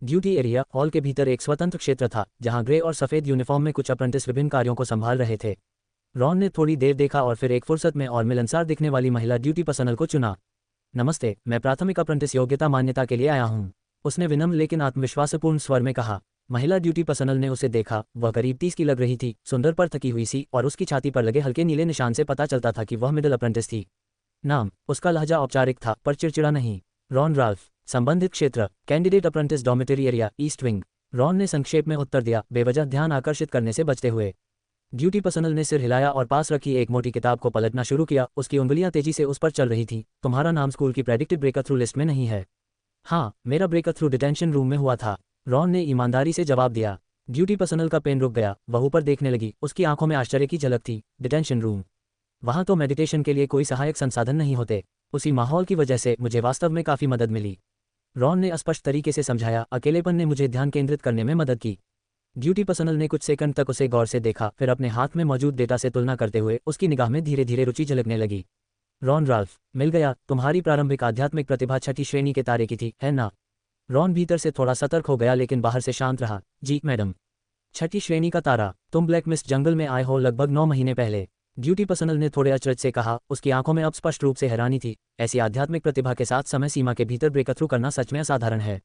ड्यूटी एरिया हॉल के भीतर एक स्वतंत्र क्षेत्र था, जहां ग्रे और सफेद यूनिफॉर्म में कुछ अप्रेंटिस विभिन्न कार्यों को संभाल रहे थे। रॉन ने थोड़ी देर देखा और फिर एक फुर्सत में और मिलनसार दिखने वाली महिला ड्यूटी पर्सनल को चुना। नमस्ते, मैं प्राथमिक अप्रेंटिस योग्यता मान्यता के लिए आया हूँ, उसने विनम्र लेकिन आत्मविश्वासपूर्ण स्वर में कहा। महिला ड्यूटी पर्सनल ने उसे देखा। वह करीब 30 की लग रही थी, सुंदर पर थकी हुई सी, और उसकी छाती पर लगे हल्के नीले निशान से पता चलता था कि वह मिडिल अप्रेंटिस थी। नाम उसका लहजा औपचारिक था पर चिड़चिड़ा नहीं। Ron Ralph. संबंधित क्षेत्र candidate apprentice dormitory area east wing. Ron ने संक्षेप में उत्तर दिया, बेवजह ध्यान आकर्षित करने से बचते हुए। ड्यूटी पर्सनल ने सिर हिलाया और पास रखी एक मोटी किताब को पलटना शुरू किया। उसकी उंगलियां तेजी से उस पर चल रही थी। तुम्हारा नाम स्कूल की प्रेडिक्टेड ब्रेकर थ्रू लिस्ट में नहीं है। हाँ, मेरा ब्रेकर थ्रू डिटेंशन रूम में हुआ था, रॉन ने ईमानदारी से जवाब दिया। ड्यूटी पर्सनल का पेन रुक गया। वह ऊपर देखने लगी। उसकी आंखों में आश्चर्य की झलक थी। Detention room? वहां तो मेडिटेशन के लिए कोई सहायक संसाधन नहीं होते। उसी माहौल की वजह से मुझे वास्तव में काफी मदद मिली, रॉन ने स्पष्ट तरीके से समझाया। अकेलेपन ने मुझे ध्यान केंद्रित करने में मदद की। ड्यूटी पर्सनल ने कुछ सेकंड तक उसे गौर से देखा, फिर अपने हाथ में मौजूद डेटा से तुलना करते हुए उसकी निगाह में धीरे धीरे रुचि झलकने लगी। रॉन राल्फ, मिल गया। तुम्हारी प्रारंभिक आध्यात्मिक प्रतिभा छठी श्रेणी के तारे की थी, है ना? रॉन भीतर से थोड़ा सतर्क हो गया लेकिन बाहर से शांत रहा। जी मैडम। छठी श्रेणी का तारा? तुम ब्लैक मिस्ट जंगल में आए हो लगभग 9 महीने पहले, ड्यूटी पर्सनल ने थोड़े अचरज से कहा। उसकी आंखों में अब स्पष्ट रूप से हैरानी थी। ऐसी आध्यात्मिक प्रतिभा के साथ समय सीमा के भीतर ब्रेक थ्रू करना सच में असाधारण है।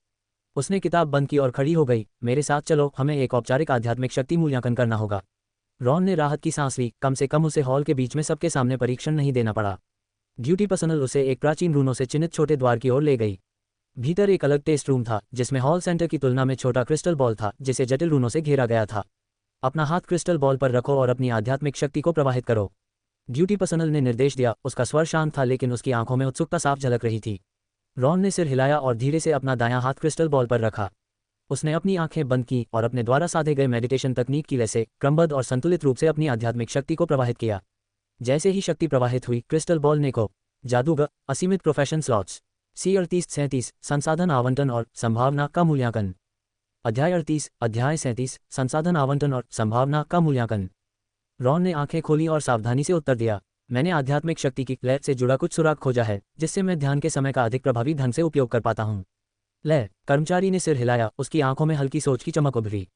उसने किताब बंद की और खड़ी हो गई। मेरे साथ चलो, हमें एक औपचारिक आध्यात्मिक शक्ति मूल्यांकन करना होगा। रॉन ने राहत की सांस ली। कम से कम उसे हॉल के बीच में सबके सामने परीक्षण नहीं देना पड़ा। ड्यूटी पर्सनल उसे एक प्राचीन रूनों से चिन्हित छोटे द्वार की ओर ले गई। भीतर एक अलग टेस्ट रूम था, जिसमें हॉल सेंटर की तुलना में छोटा क्रिस्टल बॉल था, जिसे जटिल रूनों से घेरा गया था। अपना हाथ क्रिस्टल बॉल पर रखो और अपनी आध्यात्मिक शक्ति को प्रवाहित करो, ड्यूटी पर्सनल ने निर्देश दिया। उसका स्वर शांत था लेकिन उसकी आंखों में उत्सुकता साफ झलक रही थी। रॉन ने सिर हिलाया और धीरे से अपना दायां हाथ क्रिस्टल बॉल पर रखा। उसने अपनी आंखें बंद की और अपने द्वारा साधे गए मेडिटेशन तकनीक की वजह क्रमबद्ध और संतुलित रूप से अपनी आध्यात्मिक शक्ति को प्रवाहित किया। जैसे ही शक्ति प्रवाहित हुई, क्रिस्टल बॉल ने को जादूगर, असीमित प्रोफेशन स्लॉट्स, C38-37 संसाधन आवंटन और संभावना का मूल्यांकन। अध्याय 38 अध्याय 37 संसाधन आवंटन और संभावना का मूल्यांकन। रॉन ने आंखें खोली और सावधानी से उत्तर दिया। मैंने आध्यात्मिक शक्ति की लय से जुड़ा कुछ सुराग खोजा है, जिससे मैं ध्यान के समय का अधिक प्रभावी ढंग से उपयोग कर पाता हूँ। लय? कर्मचारी ने सिर हिलाया। उसकी आंखों में हल्की सोच की चमक उभरी।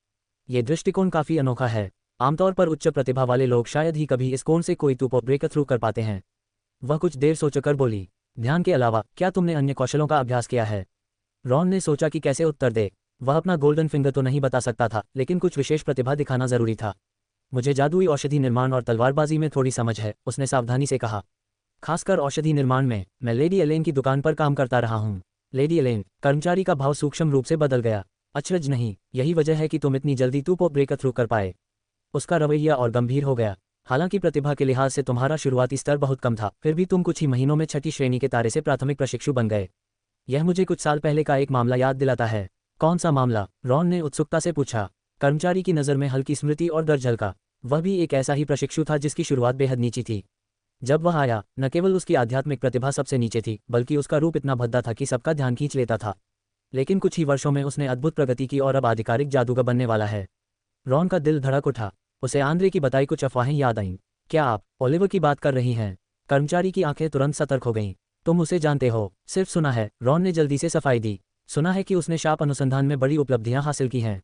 ये दृष्टिकोण काफी अनोखा है। आमतौर पर उच्च प्रतिभा वाले लोग शायद ही कभी इस कोण से कोई तुपो ब्रेक थ्रू कर पाते हैं। वह कुछ देर सोचकर बोली, ध्यान के अलावा क्या तुमने अन्य कौशलों का अभ्यास किया है? रॉन ने सोचा कि कैसे उत्तर दे। वह अपना गोल्डन फिंगर तो नहीं बता सकता था, लेकिन कुछ विशेष प्रतिभा दिखाना जरूरी था। मुझे जादुई औषधि निर्माण और तलवारबाजी में थोड़ी समझ है, उसने सावधानी से कहा। खासकर औषधि निर्माण में। मैं लेडी एलेन की दुकान पर काम करता रहा हूँ। Lady Ellen? कर्मचारी का भाव सूक्ष्म रूप से बदल गया। अचरज नहीं, यही वजह है कि तुम इतनी जल्दी तुपो ब्रेक थ्रू कर पाए। उसका रवैया और गंभीर हो गया। हालांकि प्रतिभा के लिहाज से तुम्हारा शुरुआती स्तर बहुत कम था, फिर भी तुम कुछ ही महीनों में छठी श्रेणी के तारे से प्राथमिक प्रशिक्षु बन गए। यह मुझे कुछ साल पहले का एक मामला याद दिलाता है। कौन सा मामला? रॉन ने उत्सुकता से पूछा। कर्मचारी की नज़र में हल्की स्मृति और डर झलका। वह भी एक ऐसा ही प्रशिक्षु था जिसकी शुरुआत बेहद नीची थी। जब वह आया, न केवल उसकी आध्यात्मिक प्रतिभा सबसे नीचे थी, बल्कि उसका रूप इतना भद्दा था कि सबका ध्यान खींच लेता था। लेकिन कुछ ही वर्षों में उसने अद्भुत प्रगति की और अब आधिकारिक जादूगर बनने वाला है। रॉन का दिल धड़क उठा। उसे आंद्रे की बताई कुछ अफवाहें याद आईं। क्या आप ओलिवर की बात कर रही हैं? कर्मचारी की आंखें तुरंत सतर्क हो गईं। तुम उसे जानते हो? सिर्फ सुना है, रॉन ने जल्दी से सफाई दी। सुना है कि उसने शाप अनुसंधान में बड़ी उपलब्धियां हासिल की हैं।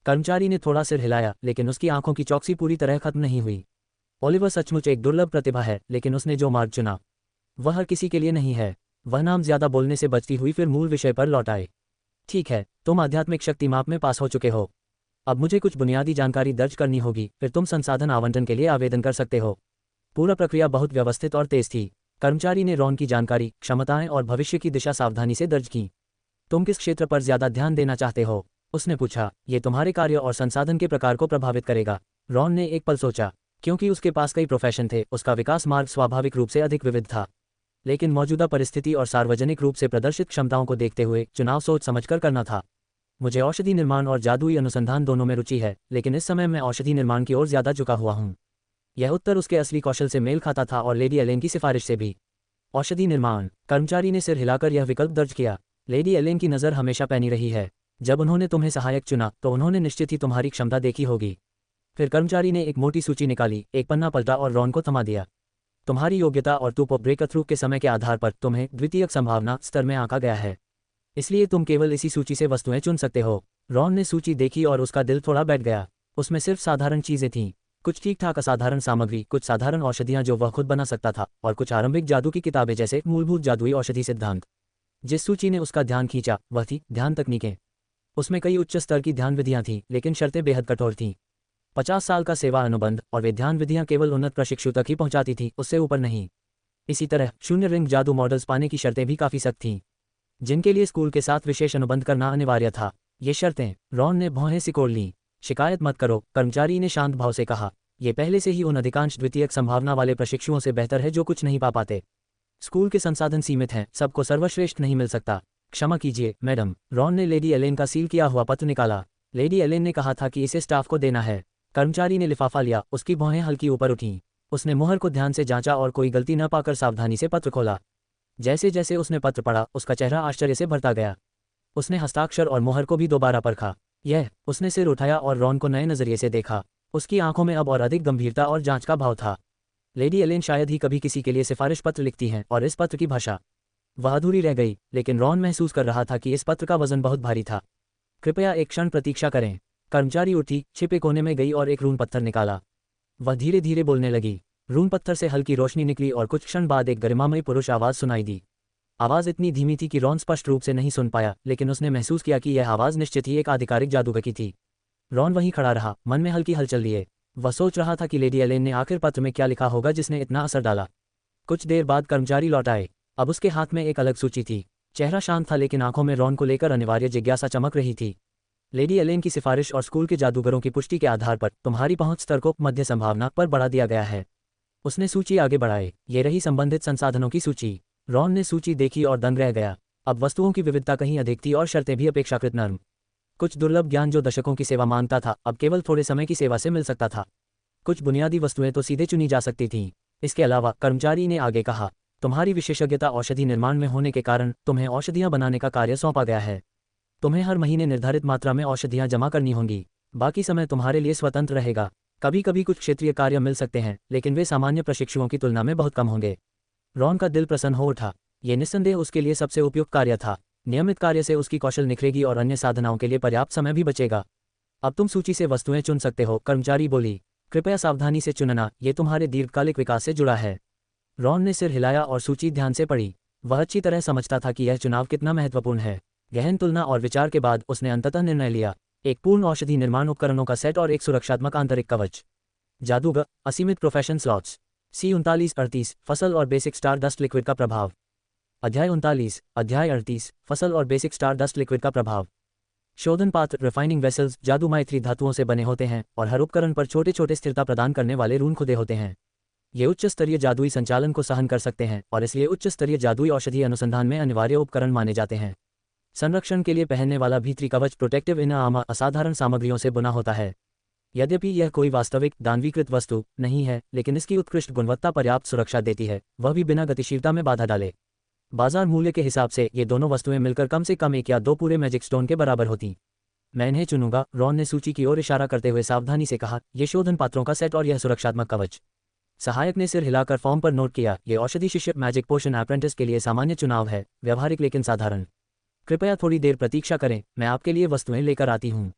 कर्मचारी ने थोड़ा सिर हिलाया, लेकिन उसकी आंखों की चौकसी पूरी तरह खत्म नहीं हुई। ओलिवर सचमुच एक दुर्लभ प्रतिभा है, लेकिन उसने जो मार्ग चुना वह हर किसी के लिए नहीं है। वह नाम ज्यादा बोलने से बचती हुई फिर मूल विषय पर लौट आए। ठीक है, तुम आध्यात्मिक शक्ति माप में पास हो चुके हो। अब मुझे कुछ बुनियादी जानकारी दर्ज करनी होगी, फिर तुम संसाधन आवंटन के लिए आवेदन कर सकते हो। पूरा प्रक्रिया बहुत व्यवस्थित और तेज थी। कर्मचारी ने रॉन की जानकारी, क्षमताएं और भविष्य की दिशा सावधानी से दर्ज की। तुम किस क्षेत्र पर ज्यादा ध्यान देना चाहते हो? उसने पूछा। ये तुम्हारे कार्य और संसाधन के प्रकार को प्रभावित करेगा। रॉन ने एक पल सोचा। क्योंकि उसके पास कई प्रोफेशन थे, उसका विकास मार्ग स्वाभाविक रूप से अधिक विविध था। लेकिन मौजूदा परिस्थिति और सार्वजनिक रूप से प्रदर्शित क्षमताओं को देखते हुए चुनाव सोच समझकर करना था। मुझे औषधि निर्माण और जादुई अनुसंधान दोनों में रुचि है, लेकिन इस समय मैं औषधि निर्माण की ओर ज्यादा झुका हुआ हूँ। यह उत्तर उसके असली कौशल से मेल खाता था और लेडी एलेन की सिफारिश से भी। औषधि निर्माण। कर्मचारी ने सिर हिलाकर यह विकल्प दर्ज किया। लेडी एलेन की नज़र हमेशा पैनी रही है। जब उन्होंने तुम्हें सहायक चुना तो उन्होंने निश्चित ही तुम्हारी क्षमता देखी होगी। फिर कर्मचारी ने एक मोटी सूची निकाली, एक पन्ना पलटा और रॉन को थमा दिया। तुम्हारी योग्यता और टू ब्रेक थ्रू के समय के आधार पर तुम्हें द्वितीयक संभावना स्तर में आंका गया है, इसलिए तुम केवल इसी सूची से वस्तुएं चुन सकते हो। रॉन ने सूची देखी और उसका दिल थोड़ा बैठ गया। उसमें सिर्फ साधारण चीजें थीं, कुछ ठीक ठाक असाधारण सामग्री, कुछ साधारण औषधियां जो वह खुद बना सकता था, और कुछ आरंभिक जादू की किताबें जैसे मूलभूत जादुई औषधि सिद्धांत। जिस सूची ने उसका ध्यान खींचा वह थी ध्यान तकनीकें। उसमें कई उच्च स्तर की ध्यान विधियां थीं, लेकिन शर्तें बेहद कठोर थीं। 50 साल का सेवा अनुबंध, और वे ध्यान विधियां केवल उन्नत प्रशिक्षु तक ही पहुंचाती थीं, उससे ऊपर नहीं। इसी तरह शून्य रिंग जादू मॉडल्स पाने की शर्तें भी काफी सख्त थीं, जिनके लिए स्कूल के साथ विशेष अनुबंध करना अनिवार्य था। ये शर्तें रॉन ने भौहें सिकोड़ लीं। शिकायत मत करो, कर्मचारी ने शांत भाव से कहा। यह पहले से ही उन अधिकांश द्वितीयक संभावना वाले प्रशिक्षुओं से बेहतर है जो कुछ नहीं पा पाते। स्कूल के संसाधन सीमित हैं, सबको सर्वश्रेष्ठ नहीं मिल सकता। क्षमा कीजिए मैडम। रॉन ने लेडी एलेन का सील किया हुआ पत्र निकाला। लेडी एलेन ने कहा था कि इसे स्टाफ को देना है। कर्मचारी ने लिफाफा लिया, उसकी भौहें हल्की ऊपर उठीं। उसने मुहर को ध्यान से जांचा और कोई गलती न पाकर सावधानी से पत्र खोला। जैसे जैसे उसने पत्र पढ़ा, उसका चेहरा आश्चर्य से भरता गया। उसने हस्ताक्षर और मुहर को भी दोबारा परखा। उसने सिर उठाया और रॉन को नए नजरिए से देखा। उसकी आंखों में अब और अधिक गंभीरता और जांच का भाव था। लेडी एलेन शायद ही कभी किसी के लिए सिफारिश पत्र लिखती हैं, और इस पत्र की भाषा वह अधूरी रह गई, लेकिन रॉन महसूस कर रहा था कि इस पत्र का वजन बहुत भारी था। कृपया एक क्षण प्रतीक्षा करें। कर्मचारी उठी, छिपे कोने में गई और एक रून पत्थर निकाला। वह धीरे धीरे बोलने लगी। रून पत्थर से हल्की रोशनी निकली और कुछ क्षण बाद एक गरिमामयी पुरुष आवाज सुनाई दी। आवाज इतनी धीमी थी कि रॉन स्पष्ट रूप से नहीं सुन पाया, लेकिन उसने महसूस किया कि यह आवाज निश्चित ही एक आधिकारिक जादूगर की थी। रॉन वहीं खड़ा रहा, मन में हल्की हलचल लिए। वह सोच रहा था कि लेडी एलेन ने आखिर पत्र में क्या लिखा होगा जिसने इतना असर डाला। कुछ देर बाद कर्मचारी लौट आए। अब उसके हाथ में एक अलग सूची थी। चेहरा शांत था, लेकिन आंखों में रॉन को लेकर अनिवार्य जिज्ञासा चमक रही थी। लेडी एलेन की सिफारिश और स्कूल के जादूगरों की पुष्टि के आधार पर तुम्हारी पहुंच स्तर को मध्य संभावना पर बढ़ा दिया गया है। उसने सूची आगे बढ़ाई। ये रही संबंधित संसाधनों की सूची। रॉन ने सूची देखी और दंग रह गया। अब वस्तुओं की विविधता कहीं अधिक थी और शर्तें भी अपेक्षाकृत नर्म। कुछ दुर्लभ ज्ञान जो दशकों की सेवा मांगता था, अब केवल थोड़े समय की सेवा से मिल सकता था। कुछ बुनियादी वस्तुएं तो सीधे चुनी जा सकती थीं। इसके अलावा कर्मचारी ने आगे कहा, तुम्हारी विशेषज्ञता औषधि निर्माण में होने के कारण तुम्हें औषधियां बनाने का कार्य सौंपा गया है। तुम्हें हर महीने निर्धारित मात्रा में औषधियां जमा करनी होंगी। बाकी समय तुम्हारे लिए स्वतंत्र रहेगा। कभी कभी कुछ क्षेत्रीय कार्य मिल सकते हैं, लेकिन वे सामान्य प्रशिक्षुओं की तुलना में बहुत कम होंगे। रॉन का दिल प्रसन्न हो उठा। ये निस्संदेह उसके लिए सबसे उपयुक्त कार्य था। नियमित कार्य से उसकी कौशल निखरेगी और अन्य साधनाओं के लिए पर्याप्त समय भी बचेगा। अब तुम सूची से वस्तुएं चुन सकते हो, कर्मचारी बोली। कृपया सावधानी से चुनना, ये तुम्हारे दीर्घकालिक विकास से जुड़ा है। रॉन ने सिर हिलाया और सूची ध्यान से पढ़ी। वह अच्छी तरह समझता था कि यह चुनाव कितना महत्वपूर्ण है। गहन तुलना और विचार के बाद उसने अंततः निर्णय लिया। एक पूर्ण औषधि निर्माण उपकरणों का सेट और एक सुरक्षात्मक आंतरिक कवच। जादूगर, असीमित प्रोफेशन स्लॉट्स। C3938 फसल और बेसिक स्टार डस्ट लिक्विड का प्रभाव। अध्याय 39, अध्याय 38 फसल और बेसिक स्टार डस्ट लिक्विड का प्रभाव। शोधन पात्र रिफाइनिंग वेसल्स जादूमय 3 धातुओं से बने होते हैं और हर उपकरण पर छोटे छोटे स्थिरता प्रदान करने वाले रून खुदे होते हैं। ये उच्च स्तरीय जादुई संचालन को सहन कर सकते हैं और इसलिए उच्च स्तरीय जादुई औषधि अनुसंधान में अनिवार्य उपकरण माने जाते हैं। संरक्षण के लिए पहनने वाला भीतरी कवच प्रोटेक्टिव इनर आर्मर असाधारण सामग्रियों से बुना होता है। यद्यपि यह कोई वास्तविक दानवीकृत वस्तु नहीं है, लेकिन इसकी उत्कृष्ट गुणवत्ता पर्याप्त सुरक्षा देती है, वह भी बिना गतिशीलता में बाधा डाले। बाजार मूल्य के हिसाब से ये दोनों वस्तुएं मिलकर कम से कम 1 या 2 पूरे मैजिक स्टोन के बराबर होती। मैं इन्हें चुनूंगा, रॉन ने सूची की ओर इशारा करते हुए सावधानी से कहा। यह शोधन पात्रों का सेट और यह सुरक्षात्मक कवच। सहायक ने सिर हिलाकर फॉर्म पर नोट किया। यह औषधि शिष्य मैजिक पोशन अप्रेंटिस के लिए सामान्य चुनाव है, व्यावहारिक लेकिन साधारण। कृपया थोड़ी देर प्रतीक्षा करें, मैं आपके लिए वस्तुएं लेकर आती हूँ।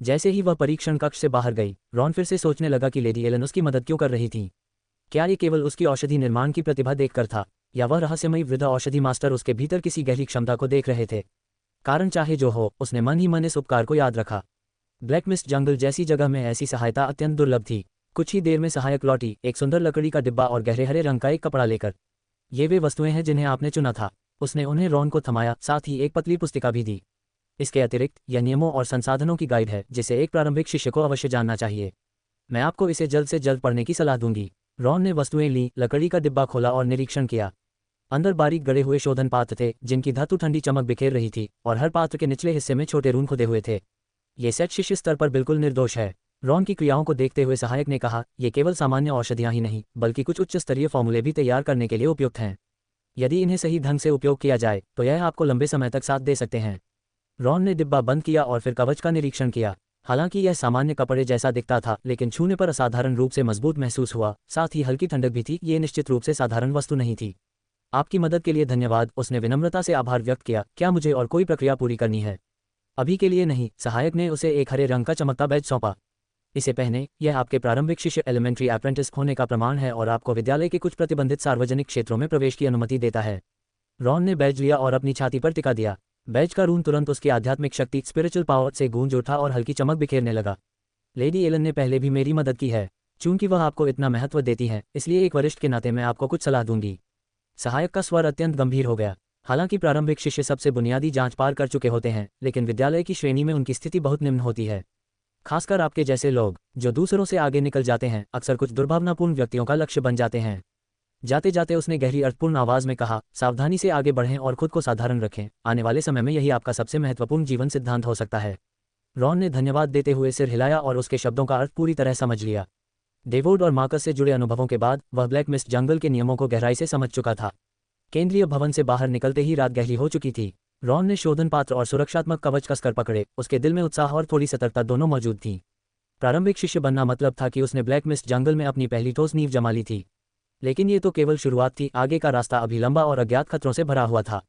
जैसे ही वह परीक्षण कक्ष से बाहर गई, रॉन फिर से सोचने लगा कि लेडी एलन उसकी मदद क्यों कर रही थी। क्या ये केवल उसकी औषधि निर्माण की प्रतिभा देखकर था, या वह रहस्यमयी वृद्ध औषधि मास्टर उसके भीतर किसी गहरी क्षमता को देख रहे थे। कारण चाहे जो हो, उसने मन ही मन इस उपकार को याद रखा। ब्लैक मिस्ट जंगल जैसी जगह में ऐसी सहायता अत्यंत दुर्लभ थी। कुछ ही देर में सहायक लौटी, एक सुंदर लकड़ी का डिब्बा और गहरे हरे रंग का एक कपड़ा लेकर। ये वे वस्तुएं हैं जिन्हें आपने चुना था। उसने उन्हें रॉन को थमाया, साथ ही एक पतली पुस्तिका भी दी। इसके अतिरिक्त यह नियमों और संसाधनों की गाइड है जिसे एक प्रारंभिक शिष्य को अवश्य जानना चाहिए। मैं आपको इसे जल्द से जल्द पढ़ने की सलाह दूंगी। रॉन ने वस्तुएं ली, लकड़ी का डिब्बा खोला और निरीक्षण किया। अंदर बारीक गड़े हुए शोधन पात्र थे जिनकी धातु ठंडी चमक बिखेर रही थी, और हर पात्र के निचले हिस्से में छोटे रून खुदे हुए थे। ये सेट शिष्य स्तर पर बिल्कुल निर्दोष है। रॉन की क्रियाओं को देखते हुए सहायक ने कहा, ये केवल सामान्य औषधियां ही नहीं बल्कि कुछ उच्च स्तरीय फॉर्मूले भी तैयार करने के लिए उपयुक्त हैं। यदि इन्हें सही ढंग से उपयोग किया जाए तो यह आपको लंबे समय तक साथ दे सकते हैं। रॉन ने डिब्बा बंद किया और फिर कवच का निरीक्षण किया। हालांकि यह सामान्य कपड़े जैसा दिखता था, लेकिन छूने पर असाधारण रूप से मजबूत महसूस हुआ, साथ ही हल्की ठंडक भी थी। ये निश्चित रूप से साधारण वस्तु नहीं थी। आपकी मदद के लिए धन्यवाद, उसने विनम्रता से आभार व्यक्त किया। क्या मुझे और कोई प्रक्रिया पूरी करनी है? अभी के लिए नहीं। सहायक ने उसे एक हरे रंग का चमकता बैज सौंपा। इसे पहने, यह आपके प्रारंभिक शिष्य एलिमेंट्री अप्रेंटिस होने का प्रमाण है और आपको विद्यालय के कुछ प्रतिबंधित सार्वजनिक क्षेत्रों में प्रवेश की अनुमति देता है। रॉन ने बैज लिया और अपनी छाती पर टिका दिया। बैज का रून तुरंत उसकी आध्यात्मिक शक्ति स्पिरिचुअल पावर से गूंज उठा और हल्की चमक बिखेरने लगा। लेडी एलन ने पहले भी मेरी मदद की है। चूंकि वह आपको इतना महत्व देती है, इसलिए एक वरिष्ठ के नाते मैं आपको कुछ सलाह दूंगी। सहायक का स्वर अत्यंत गंभीर हो गया। हालांकि प्रारंभिक शिष्य सबसे बुनियादी जांच पार कर चुके होते हैं, लेकिन विद्यालय की श्रेणी में उनकी स्थिति बहुत निम्न होती है। खासकर आपके जैसे लोग जो दूसरों से आगे निकल जाते हैं, अक्सर कुछ दुर्भावनापूर्ण व्यक्तियों का लक्ष्य बन जाते हैं। जाते जाते उसने गहरी अर्थपूर्ण आवाज में कहा, सावधानी से आगे बढ़ें और खुद को साधारण रखें। आने वाले समय में यही आपका सबसे महत्वपूर्ण जीवन सिद्धांत हो सकता है। रॉन ने धन्यवाद देते हुए सिर हिलाया और उसके शब्दों का अर्थ पूरी तरह समझ लिया। डेवोड और मार्कस से जुड़े अनुभवों के बाद वह ब्लैक मिस्ट जंगल के नियमों को गहराई से समझ चुका था। केंद्रीय भवन से बाहर निकलते ही रात गहरी हो चुकी थी। रॉन ने शोधन पात्र और सुरक्षात्मक कवच कसकर पकड़े। उसके दिल में उत्साह और थोड़ी सतर्कता दोनों मौजूद थी। प्रारंभिक शिष्य बनना मतलब था कि उसने ब्लैक मिस्ट जंगल में अपनी पहली ठोस नींव जमा ली थी। लेकिन ये तो केवल शुरुआत थी। आगे का रास्ता अभी लंबा और अज्ञात खतरों से भरा हुआ था।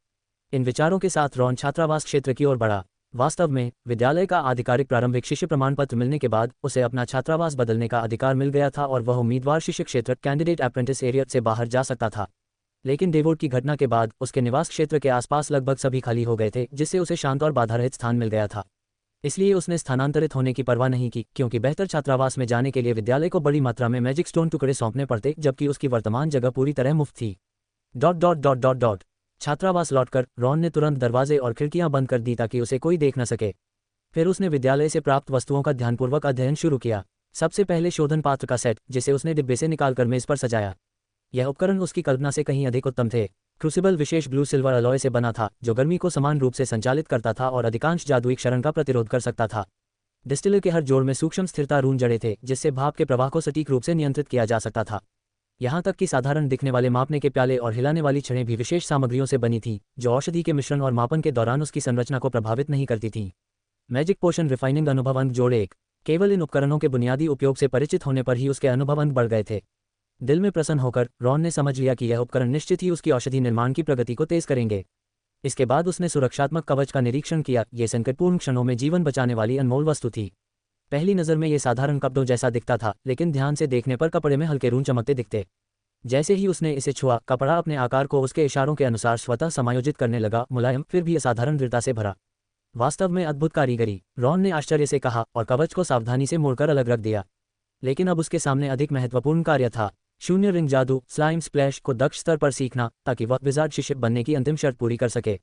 इन विचारों के साथ रॉन छात्रावास क्षेत्र की ओर बढ़ा। वास्तव में विद्यालय का आधिकारिक प्रारंभिक शिष्य प्रमाण पत्र मिलने के बाद उसे अपना छात्रावास बदलने का अधिकार मिल गया था और वह उम्मीदवार शिष्य क्षेत्र कैंडिडेट अप्रेंटिस एरिया से बाहर जा सकता था। लेकिन डेवोड की घटना के बाद उसके निवास क्षेत्र के आसपास लगभग सभी खाली हो गए थे, जिससे उसे शांत और बाधारहित स्थान मिल गया था। इसलिए उसने स्थानांतरित होने की परवाह नहीं की, क्योंकि बेहतर छात्रावास में जाने के लिए विद्यालय को बड़ी मात्रा में मैजिक स्टोन टुकड़े सौंपने पड़ते, जबकि उसकी वर्तमान जगह पूरी तरह मुफ्त थी। छात्रावास लौटकर रॉन ने तुरंत दरवाजे और खिड़कियां बंद कर दी ताकि उसे कोई देख न सके। फिर उसने विद्यालय से प्राप्त वस्तुओं का ध्यानपूर्वक अध्ययन शुरू किया। सबसे पहले शोधन पात्र का सेट, जिसे उसने डिब्बे से निकालकर मेज पर सजाया। यह उपकरण उसकी कल्पना से कहीं अधिक उत्तम थे। क्रूसिबल विशेष ब्लू सिल्वर अलॉय से बना था, जो गर्मी को समान रूप से संचालित करता था और अधिकांश जादुई क्षरण का प्रतिरोध कर सकता था। डिस्टिलर के हर जोड़ में सूक्ष्म स्थिरता रून जड़े थे, जिससे भाप के प्रवाह को सटीक रूप से नियंत्रित किया जा सकता था। यहाँ तक कि साधारण दिखने वाले मापने के प्याले और हिलाने वाली छड़ें भी विशेष सामग्रियों से बनी थीं, जो औषधि के मिश्रण और मापन के दौरान उसकी संरचना को प्रभावित नहीं करती थीं। मैजिक पोशन रिफाइनिंग अनुभव अंक जोड़ 1। केवल इन उपकरणों के बुनियादी उपयोग से परिचित होने पर ही उसके अनुभव अंक बढ़ गए थे। दिल में प्रसन्न होकर रॉन ने समझ लिया कि यह उपकरण निश्चित ही उसकी औषधि निर्माण की प्रगति को तेज करेंगे। इसके बाद उसने सुरक्षात्मक कवच का निरीक्षण किया। ये संकटपूर्ण क्षणों में जीवन बचाने वाली अनमोल वस्तु थी। पहली नज़र में ये साधारण कपड़ों जैसा दिखता था, लेकिन ध्यान से देखने पर कपड़े में हल्के रून चमकते दिखते। जैसे ही उसने इसे छुआ, कपड़ा अपने आकार को उसके इशारों के अनुसार स्वतः समायोजित करने लगा, मुलायम फिर भी असाधारण दृढ़ता से भरा। वास्तव में अद्भुत कारीगरी, रॉन ने आश्चर्य से कहा और कवच को सावधानी से मोड़कर अलग रख दिया। लेकिन अब उसके सामने अधिक महत्वपूर्ण कार्य था। शून्य रिंग जादू स्लाइम स्प्लैश को दक्ष स्तर पर सीखना, ताकि वह विजार्ड शिष्य बनने की अंतिम शर्त पूरी कर सके।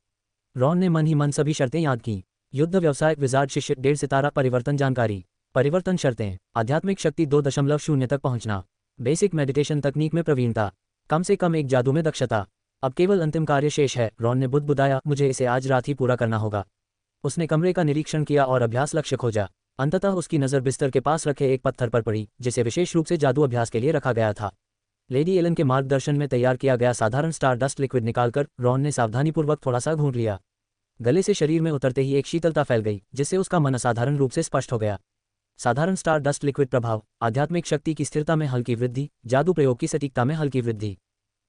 रॉन ने मन ही मन सभी शर्तें याद की। युद्ध व्यवसायक विजार्ड शिष्य 1.5 सितारा परिवर्तन जानकारी, परिवर्तन शर्तें, आध्यात्मिक शक्ति 2.0 तक पहुंचना, बेसिक मेडिटेशन तकनीक में प्रवीणता, कम से कम एक जादू में दक्षता। अब केवल अंतिम कार्य शेष है। रॉन ने बुदबुदाया, मुझे इसे आज रात ही पूरा करना होगा। उसने कमरे का निरीक्षण किया और अभ्यास लक्ष्य खोजा। अंततः उसकी नज़र बिस्तर के पास रखे एक पत्थर पर पड़ी, जिसे विशेष रूप से जादू अभ्यास के लिए रखा गया था। लेडी एलन के मार्गदर्शन में तैयार किया गया साधारण स्टार डस्ट लिक्विड निकालकर रॉन ने सावधानीपूर्वक थोड़ा सा घूंट लिया। गले से शरीर में उतरते ही एक शीतलता फैल गई, जिससे उसका मन असाधारण रूप से स्पष्ट हो गया। साधारण स्टार डस्ट लिक्विड प्रभाव, आध्यात्मिक शक्ति की स्थिरता में हल्की वृद्धि, जादू प्रयोग की सटीकता में हल्की वृद्धि।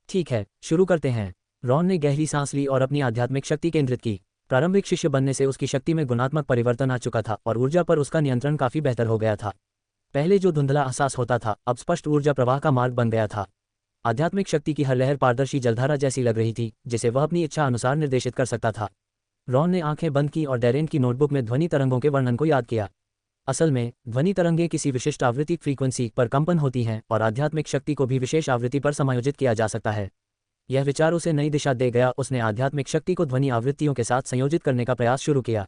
ठीक है, शुरू करते हैं। रॉन ने गहरी सांस ली और अपनी आध्यात्मिक शक्ति केंद्रित की। प्रारंभिक शिष्य बनने से उसकी शक्ति में गुणात्मक परिवर्तन आ चुका था और ऊर्जा पर उसका नियंत्रण काफी बेहतर हो गया था। पहले जो धुंधला एहसास होता था, अब स्पष्ट ऊर्जा प्रवाह का मार्ग बन गया था। आध्यात्मिक शक्ति की हर लहर पारदर्शी जलधारा जैसी लग रही थी, जिसे वह अपनी इच्छा अनुसार निर्देशित कर सकता था। रॉन ने आंखें बंद की और डैरेन की नोटबुक में ध्वनि तरंगों के वर्णन को याद किया। असल में ध्वनि तरंगें किसी विशिष्ट आवृत्ति फ्रीक्वेंसी पर कंपन होती हैं और आध्यात्मिक शक्ति को भी विशेष आवृत्ति पर समायोजित किया जा सकता है। यह विचार उसे नई दिशा दे गया। उसने आध्यात्मिक शक्ति को ध्वनि आवृत्तियों के साथ संयोजित करने का प्रयास शुरू किया।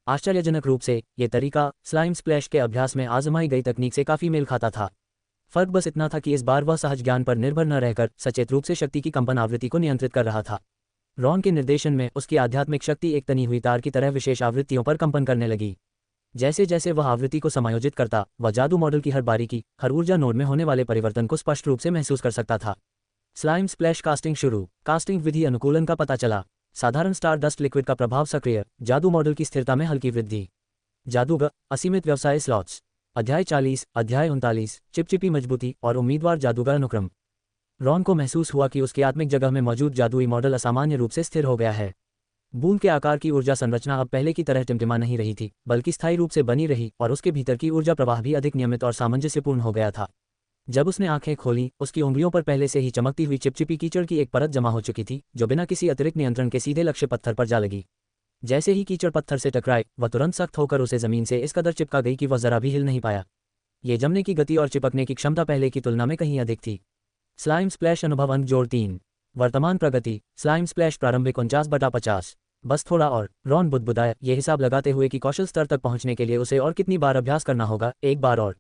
आश्चर्यजनक रूप से ये तरीका स्लाइम स्प्लैश के अभ्यास में आजमाई गई तकनीक से काफी मेल खाता था। फर्क बस इतना था कि इस बार वह सहज ज्ञान पर निर्भर न रहकर सचेत रूप से शक्ति की कंपन आवृत्ति को नियंत्रित कर रहा था। रॉन के निर्देशन में उसकी आध्यात्मिक शक्ति एक तनी हुई तार की तरह विशेष आवृत्तियों पर कंपन करने लगी। जैसे जैसे वह आवृत्ति को समायोजित करता, वह जादू मॉडल की हर बारीकी, हर ऊर्जा नोड में होने वाले परिवर्तन को स्पष्ट रूप से महसूस कर सकता था। स्लाइम स्प्लैश कास्टिंग शुरू। कास्टिंग विधि अनुकूलन का पता चला। साधारण स्टार डस्ट लिक्विड का प्रभाव सक्रिय। जादू मॉडल की स्थिरता में हल्की वृद्धि। जादूगर असीमित व्यवसाय स्लॉट्स। अध्याय 40, अध्याय 39, चिपचिपी मजबूती और उम्मीदवार जादूगर अनुक्रम। रॉन को महसूस हुआ कि उसकी आत्मिक जगह में मौजूद जादुई मॉडल असामान्य रूप से स्थिर हो गया है। बूंद के आकार की ऊर्जा संरचना अब पहले की तरह टिमटिमा नहीं रही थी, बल्कि स्थायी रूप से बनी रही और उसके भीतर की ऊर्जा प्रवाह भी अधिक नियमित और सामंजस्यपूर्ण हो गया था। जब उसने आंखें खोली, उसकी उंगलियों पर पहले से ही चमकती हुई चिपचिपी कीचड़ की एक परत जमा हो चुकी थी, जो बिना किसी अतिरिक्त नियंत्रण के सीधे लक्ष्य पत्थर पर जा लगी। जैसे ही कीचड़ पत्थर से टकराए, वह तुरंत सख्त होकर उसे जमीन से इस कदर चिपका गई कि वह जरा भी हिल नहीं पाया। ये जमने की गति और चिपकने की क्षमता पहले की तुलना में कहीं अधिक थी। स्लाइम स्प्लैश अनुभव अंक जोड़ 3। वर्तमान प्रगति। स्लाइम स्प्लैश प्रारंभिक 49/50। बस थोड़ा और। रॉन बुदबुदाया, ये हिसाब लगाते हुए कि कौशल स्तर तक पहुंचने के लिए उसे और कितनी बार अभ्यास करना होगा। एक बार और।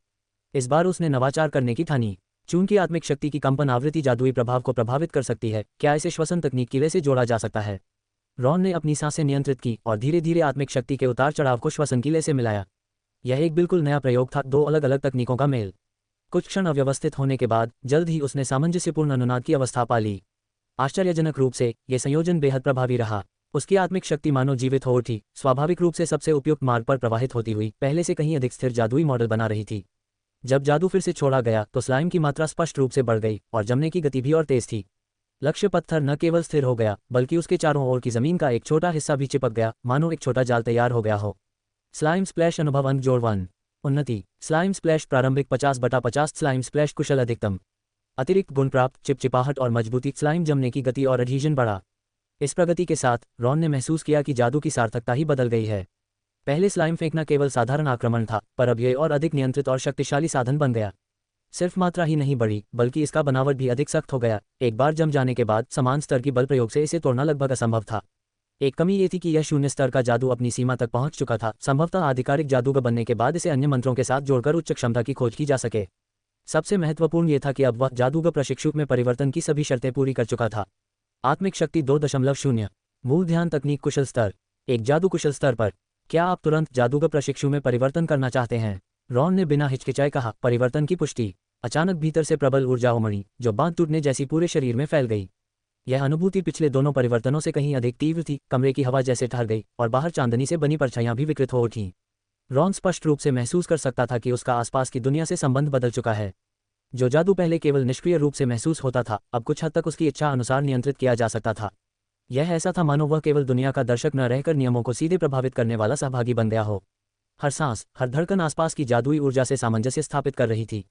इस बार उसने नवाचार करने की ठानी। चूंकि आत्मिक शक्ति की कंपन आवृत्ति जादुई प्रभाव को प्रभावित कर सकती है, क्या इसे श्वसन तकनीक किले से जोड़ा जा सकता है? रॉन ने अपनी सांसें नियंत्रित की और धीरे धीरे आत्मिक शक्ति के उतार चढ़ाव को श्वसन किले से मिलाया। यह एक बिल्कुल नया प्रयोग था, दो अलग अलग तकनीकों का मेल। कुछ क्षण अव्यवस्थित होने के बाद जल्द ही उसने सामंजस्यपूर्ण अनुनाद की अवस्था पा ली। आश्चर्यजनक रूप से यह संयोजन बेहद प्रभावी रहा। उसकी आत्मिक शक्ति मानो जीवित हो उठी, स्वाभाविक रूप से सबसे उपयुक्त मार्ग पर प्रवाहित होती हुई पहले से कहीं अधिक स्थिर जादुई मॉडल बना रही थी। जब जादू फिर से छोड़ा गया तो स्लाइम की मात्रा स्पष्ट रूप से बढ़ गई और जमने की गति भी और तेज थी। लक्ष्य पत्थर न केवल स्थिर हो गया, बल्कि उसके चारों ओर की जमीन का एक छोटा हिस्सा भी चिपक गया, मानो एक छोटा जाल तैयार हो गया हो। स्लाइम स्प्लैश अनुभव अंक जोड़ 1। उन्नति। स्लाइम स्प्लैश प्रारंभिक 50/50। स्लाइम स्प्लैश कुशल अधिकतम। अतिरिक्त गुण प्राप्त, चिपचिपाहट और मजबूती। स्लाइम जमने की गति और एडहीजन बढ़ा। इस प्रगति के साथ रॉन ने महसूस किया कि जादू की सार्थकता ही बदल गई है। पहले स्लाइम फेंकना केवल साधारण आक्रमण था, पर अब यह और अधिक नियंत्रित और शक्तिशाली साधन बन गया। सिर्फ मात्रा ही नहीं बढ़ी, बल्कि इसका बनावट भी अधिक सख्त हो गया। एक बार जम जाने के बाद समान स्तर की बल प्रयोग से इसे तोड़ना लगभग असंभव था। एक कमी ये थी कि यह शून्य स्तर का जादू अपनी सीमा तक पहुंच चुका था। संभवतः आधिकारिक जादूगर बनने के बाद इसे अन्य मंत्रों के साथ जोड़कर उच्च क्षमता की खोज की जा सके। सबसे महत्वपूर्ण यह था कि अब वह जादूगर प्रशिक्षु में परिवर्तन की सभी शर्तें पूरी कर चुका था। आत्मिक शक्ति 2.0। मूल ध्यान तकनीक कुशल स्तर। एक जादू कुशल स्तर पर। क्या आप तुरंत जादूगर प्रशिक्षु में परिवर्तन करना चाहते हैं? रॉन ने बिना हिचकिचाए कहा। परिवर्तन की पुष्टि। अचानक भीतर से प्रबल ऊर्जा उमड़ी, जो बांध टूटने जैसी पूरे शरीर में फैल गई। यह अनुभूति पिछले दोनों परिवर्तनों से कहीं अधिक तीव्र थी। कमरे की हवा जैसे ठहर गई और बाहर चांदनी से बनी परछाइयां भी विकृत हो उठीं। रॉन स्पष्ट रूप से महसूस कर सकता था कि उसका आसपास की दुनिया से संबंध बदल चुका है। जो जादू पहले केवल निष्क्रिय रूप से महसूस होता था, अब कुछ हद तक उसकी इच्छा अनुसार नियंत्रित किया जा सकता था। यह ऐसा था मानो वह केवल दुनिया का दर्शक न रहकर नियमों को सीधे प्रभावित करने वाला सहभागी बन गया हो। हर सांस, हर धड़कन आसपास की जादुई ऊर्जा से सामंजस्य स्थापित कर रही थी।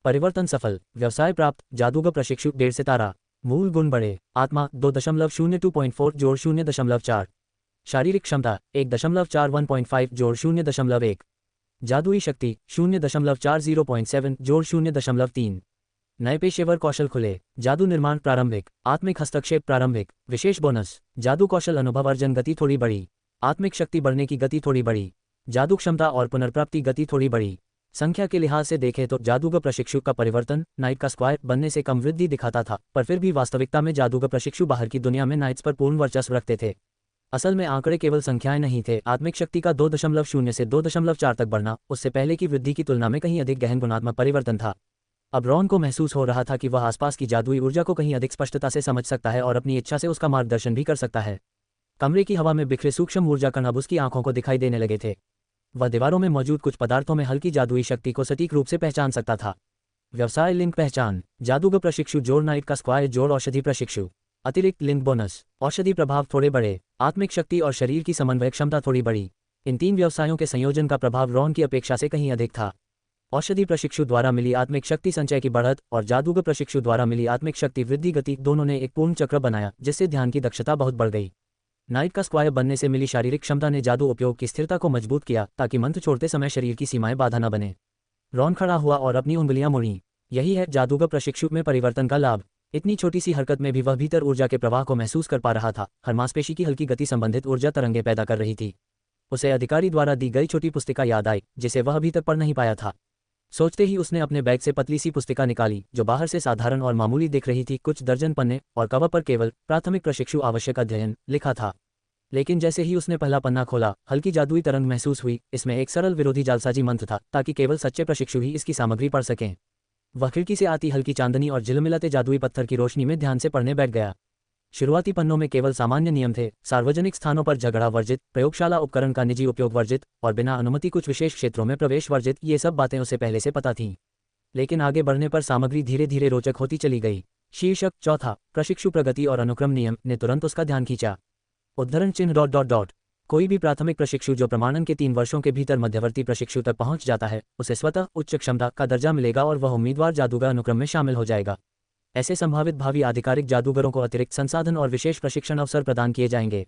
परिवर्तन सफल। व्यवसाय प्राप्त, जादूगर प्रशिक्षु 1.5 सितारा। मूल गुण बढ़े। आत्मा 2.02.4 जोड़ 0.4। शारीरिक क्षमता 1.4 1.5 जोड़ 0.1। जादुई शक्ति 0.40.7 जोड़ 0.3। नए पेशेवर कौशल खुले। जादू निर्माण प्रारंभिक। आत्मिक हस्तक्षेप प्रारंभिक। विशेष बोनस। जादू कौशल अनुभव अर्जन गति थोड़ी बढ़ी। आत्मिक शक्ति बढ़ने की गति थोड़ी बढ़ी। जादू क्षमता और पुनर्प्राप्ति गति थोड़ी बढ़ी। संख्या के लिहाज से देखें तो जादूगर प्रशिक्षु का परिवर्तन नाइट का स्क्वायर बनने से कम वृद्धि दिखाता था, पर फिर भी वास्तविकता में जादूगर प्रशिक्षु बाहर की दुनिया में नाइट्स पर पूर्ण वर्चस्व रखते थे। असल में आंकड़े केवल संख्याएं नहीं थे। आत्मिक शक्ति का 2.0 से 2.4 तक बढ़ना उससे पहले की वृद्धि की तुलना में कहीं अधिक गहन गुणात्मक परिवर्तन था। अब रॉन को महसूस हो रहा था कि वह आसपास की जादुई ऊर्जा को कहीं अधिक स्पष्टता से समझ सकता है और अपनी इच्छा से उसका मार्गदर्शन भी कर सकता है। कमरे की हवा में बिखरे सूक्ष्म ऊर्जा कण अब उसकी आंखों को दिखाई देने लगे थे। वह दीवारों में मौजूद कुछ पदार्थों में हल्की जादुई शक्ति को सटीक रूप से पहचान सकता था। व्यवसाय लिंक पहचान। जादूगर प्रशिक्षु जोड़ नाइट का स्क्वायर जोड़ औषधि प्रशिक्षु। अतिरिक्त लिंक बोनस। औषधि प्रभाव थोड़े बढ़े। आत्मिक शक्ति और शरीर की समन्वय क्षमता थोड़ी बढ़ी। इन 3 व्यवसायों के संयोजन का प्रभाव रॉन की अपेक्षा से कहीं अधिक था। औषधि प्रशिक्षु द्वारा मिली आत्मिक शक्ति संचय की बढ़त और जादूगर प्रशिक्षु द्वारा मिली आत्मिक शक्ति वृद्धि गति दोनों ने एक पूर्ण चक्र बनाया, जिससे ध्यान की दक्षता बहुत बढ़ गई। नाइट का स्क्वायर बनने से मिली शारीरिक क्षमता ने जादू उपयोग की स्थिरता को मजबूत किया, ताकि मंत्र छोड़ते समय शरीर की सीमाएं बाधा न बने। रॉन खड़ा हुआ और अपनी उंगलियां मोड़ी। यही है जादूगर प्रशिक्षु में परिवर्तन का लाभ। इतनी छोटी सी हरकत में भी वह भीतर ऊर्जा के प्रवाह को महसूस कर पा रहा था। हर मांसपेशी की हल्की गति संबंधित ऊर्जा तरंगे पैदा कर रही थी। उसे अधिकारी द्वारा दी गई छोटी पुस्तिका याद आई, जिसे वह अभी तक पढ़ नहीं पाया था। सोचते ही उसने अपने बैग से पतली सी पुस्तिका निकाली, जो बाहर से साधारण और मामूली दिख रही थी। कुछ दर्जन पन्ने और कवर पर केवल प्राथमिक प्रशिक्षु आवश्यक अध्ययन लिखा था। लेकिन जैसे ही उसने पहला पन्ना खोला, हल्की जादुई तरंग महसूस हुई। इसमें एक सरल विरोधी जालसाजी मंत्र था, ताकि केवल सच्चे प्रशिक्षु ही इसकी सामग्री पढ़ सकें। वह खिड़की से आती हल्की चांदनी और झिलमिलाते जादुई पत्थर की रोशनी में ध्यान से पढ़ने बैठ गया। शुरुआती पन्नों में केवल सामान्य नियम थे। सार्वजनिक स्थानों पर झगड़ा वर्जित, प्रयोगशाला उपकरण का निजी उपयोग वर्जित और बिना अनुमति कुछ विशेष क्षेत्रों में प्रवेश वर्जित। ये सब बातें उसे पहले से पता थीं। लेकिन आगे बढ़ने पर सामग्री धीरे धीरे रोचक होती चली गई। शीर्षक चौथा, प्रशिक्षु प्रगति और अनुक्रम नियम ने तुरंत उसका ध्यान खींचा। उद्धरण चिन्ह ... कोई भी प्राथमिक प्रशिक्षु जो प्रमाणन के 3 वर्षों के भीतर मध्यवर्ती प्रशिक्षु तक पहुंच जाता है, उसे स्वतः उच्च क्षमता का दर्जा मिलेगा और वह उम्मीदवार जादूगर अनुक्रम में शामिल हो जाएगा। ऐसे संभावित भावी आधिकारिक जादूगरों को अतिरिक्त संसाधन और विशेष प्रशिक्षण अवसर प्रदान किए जाएंगे।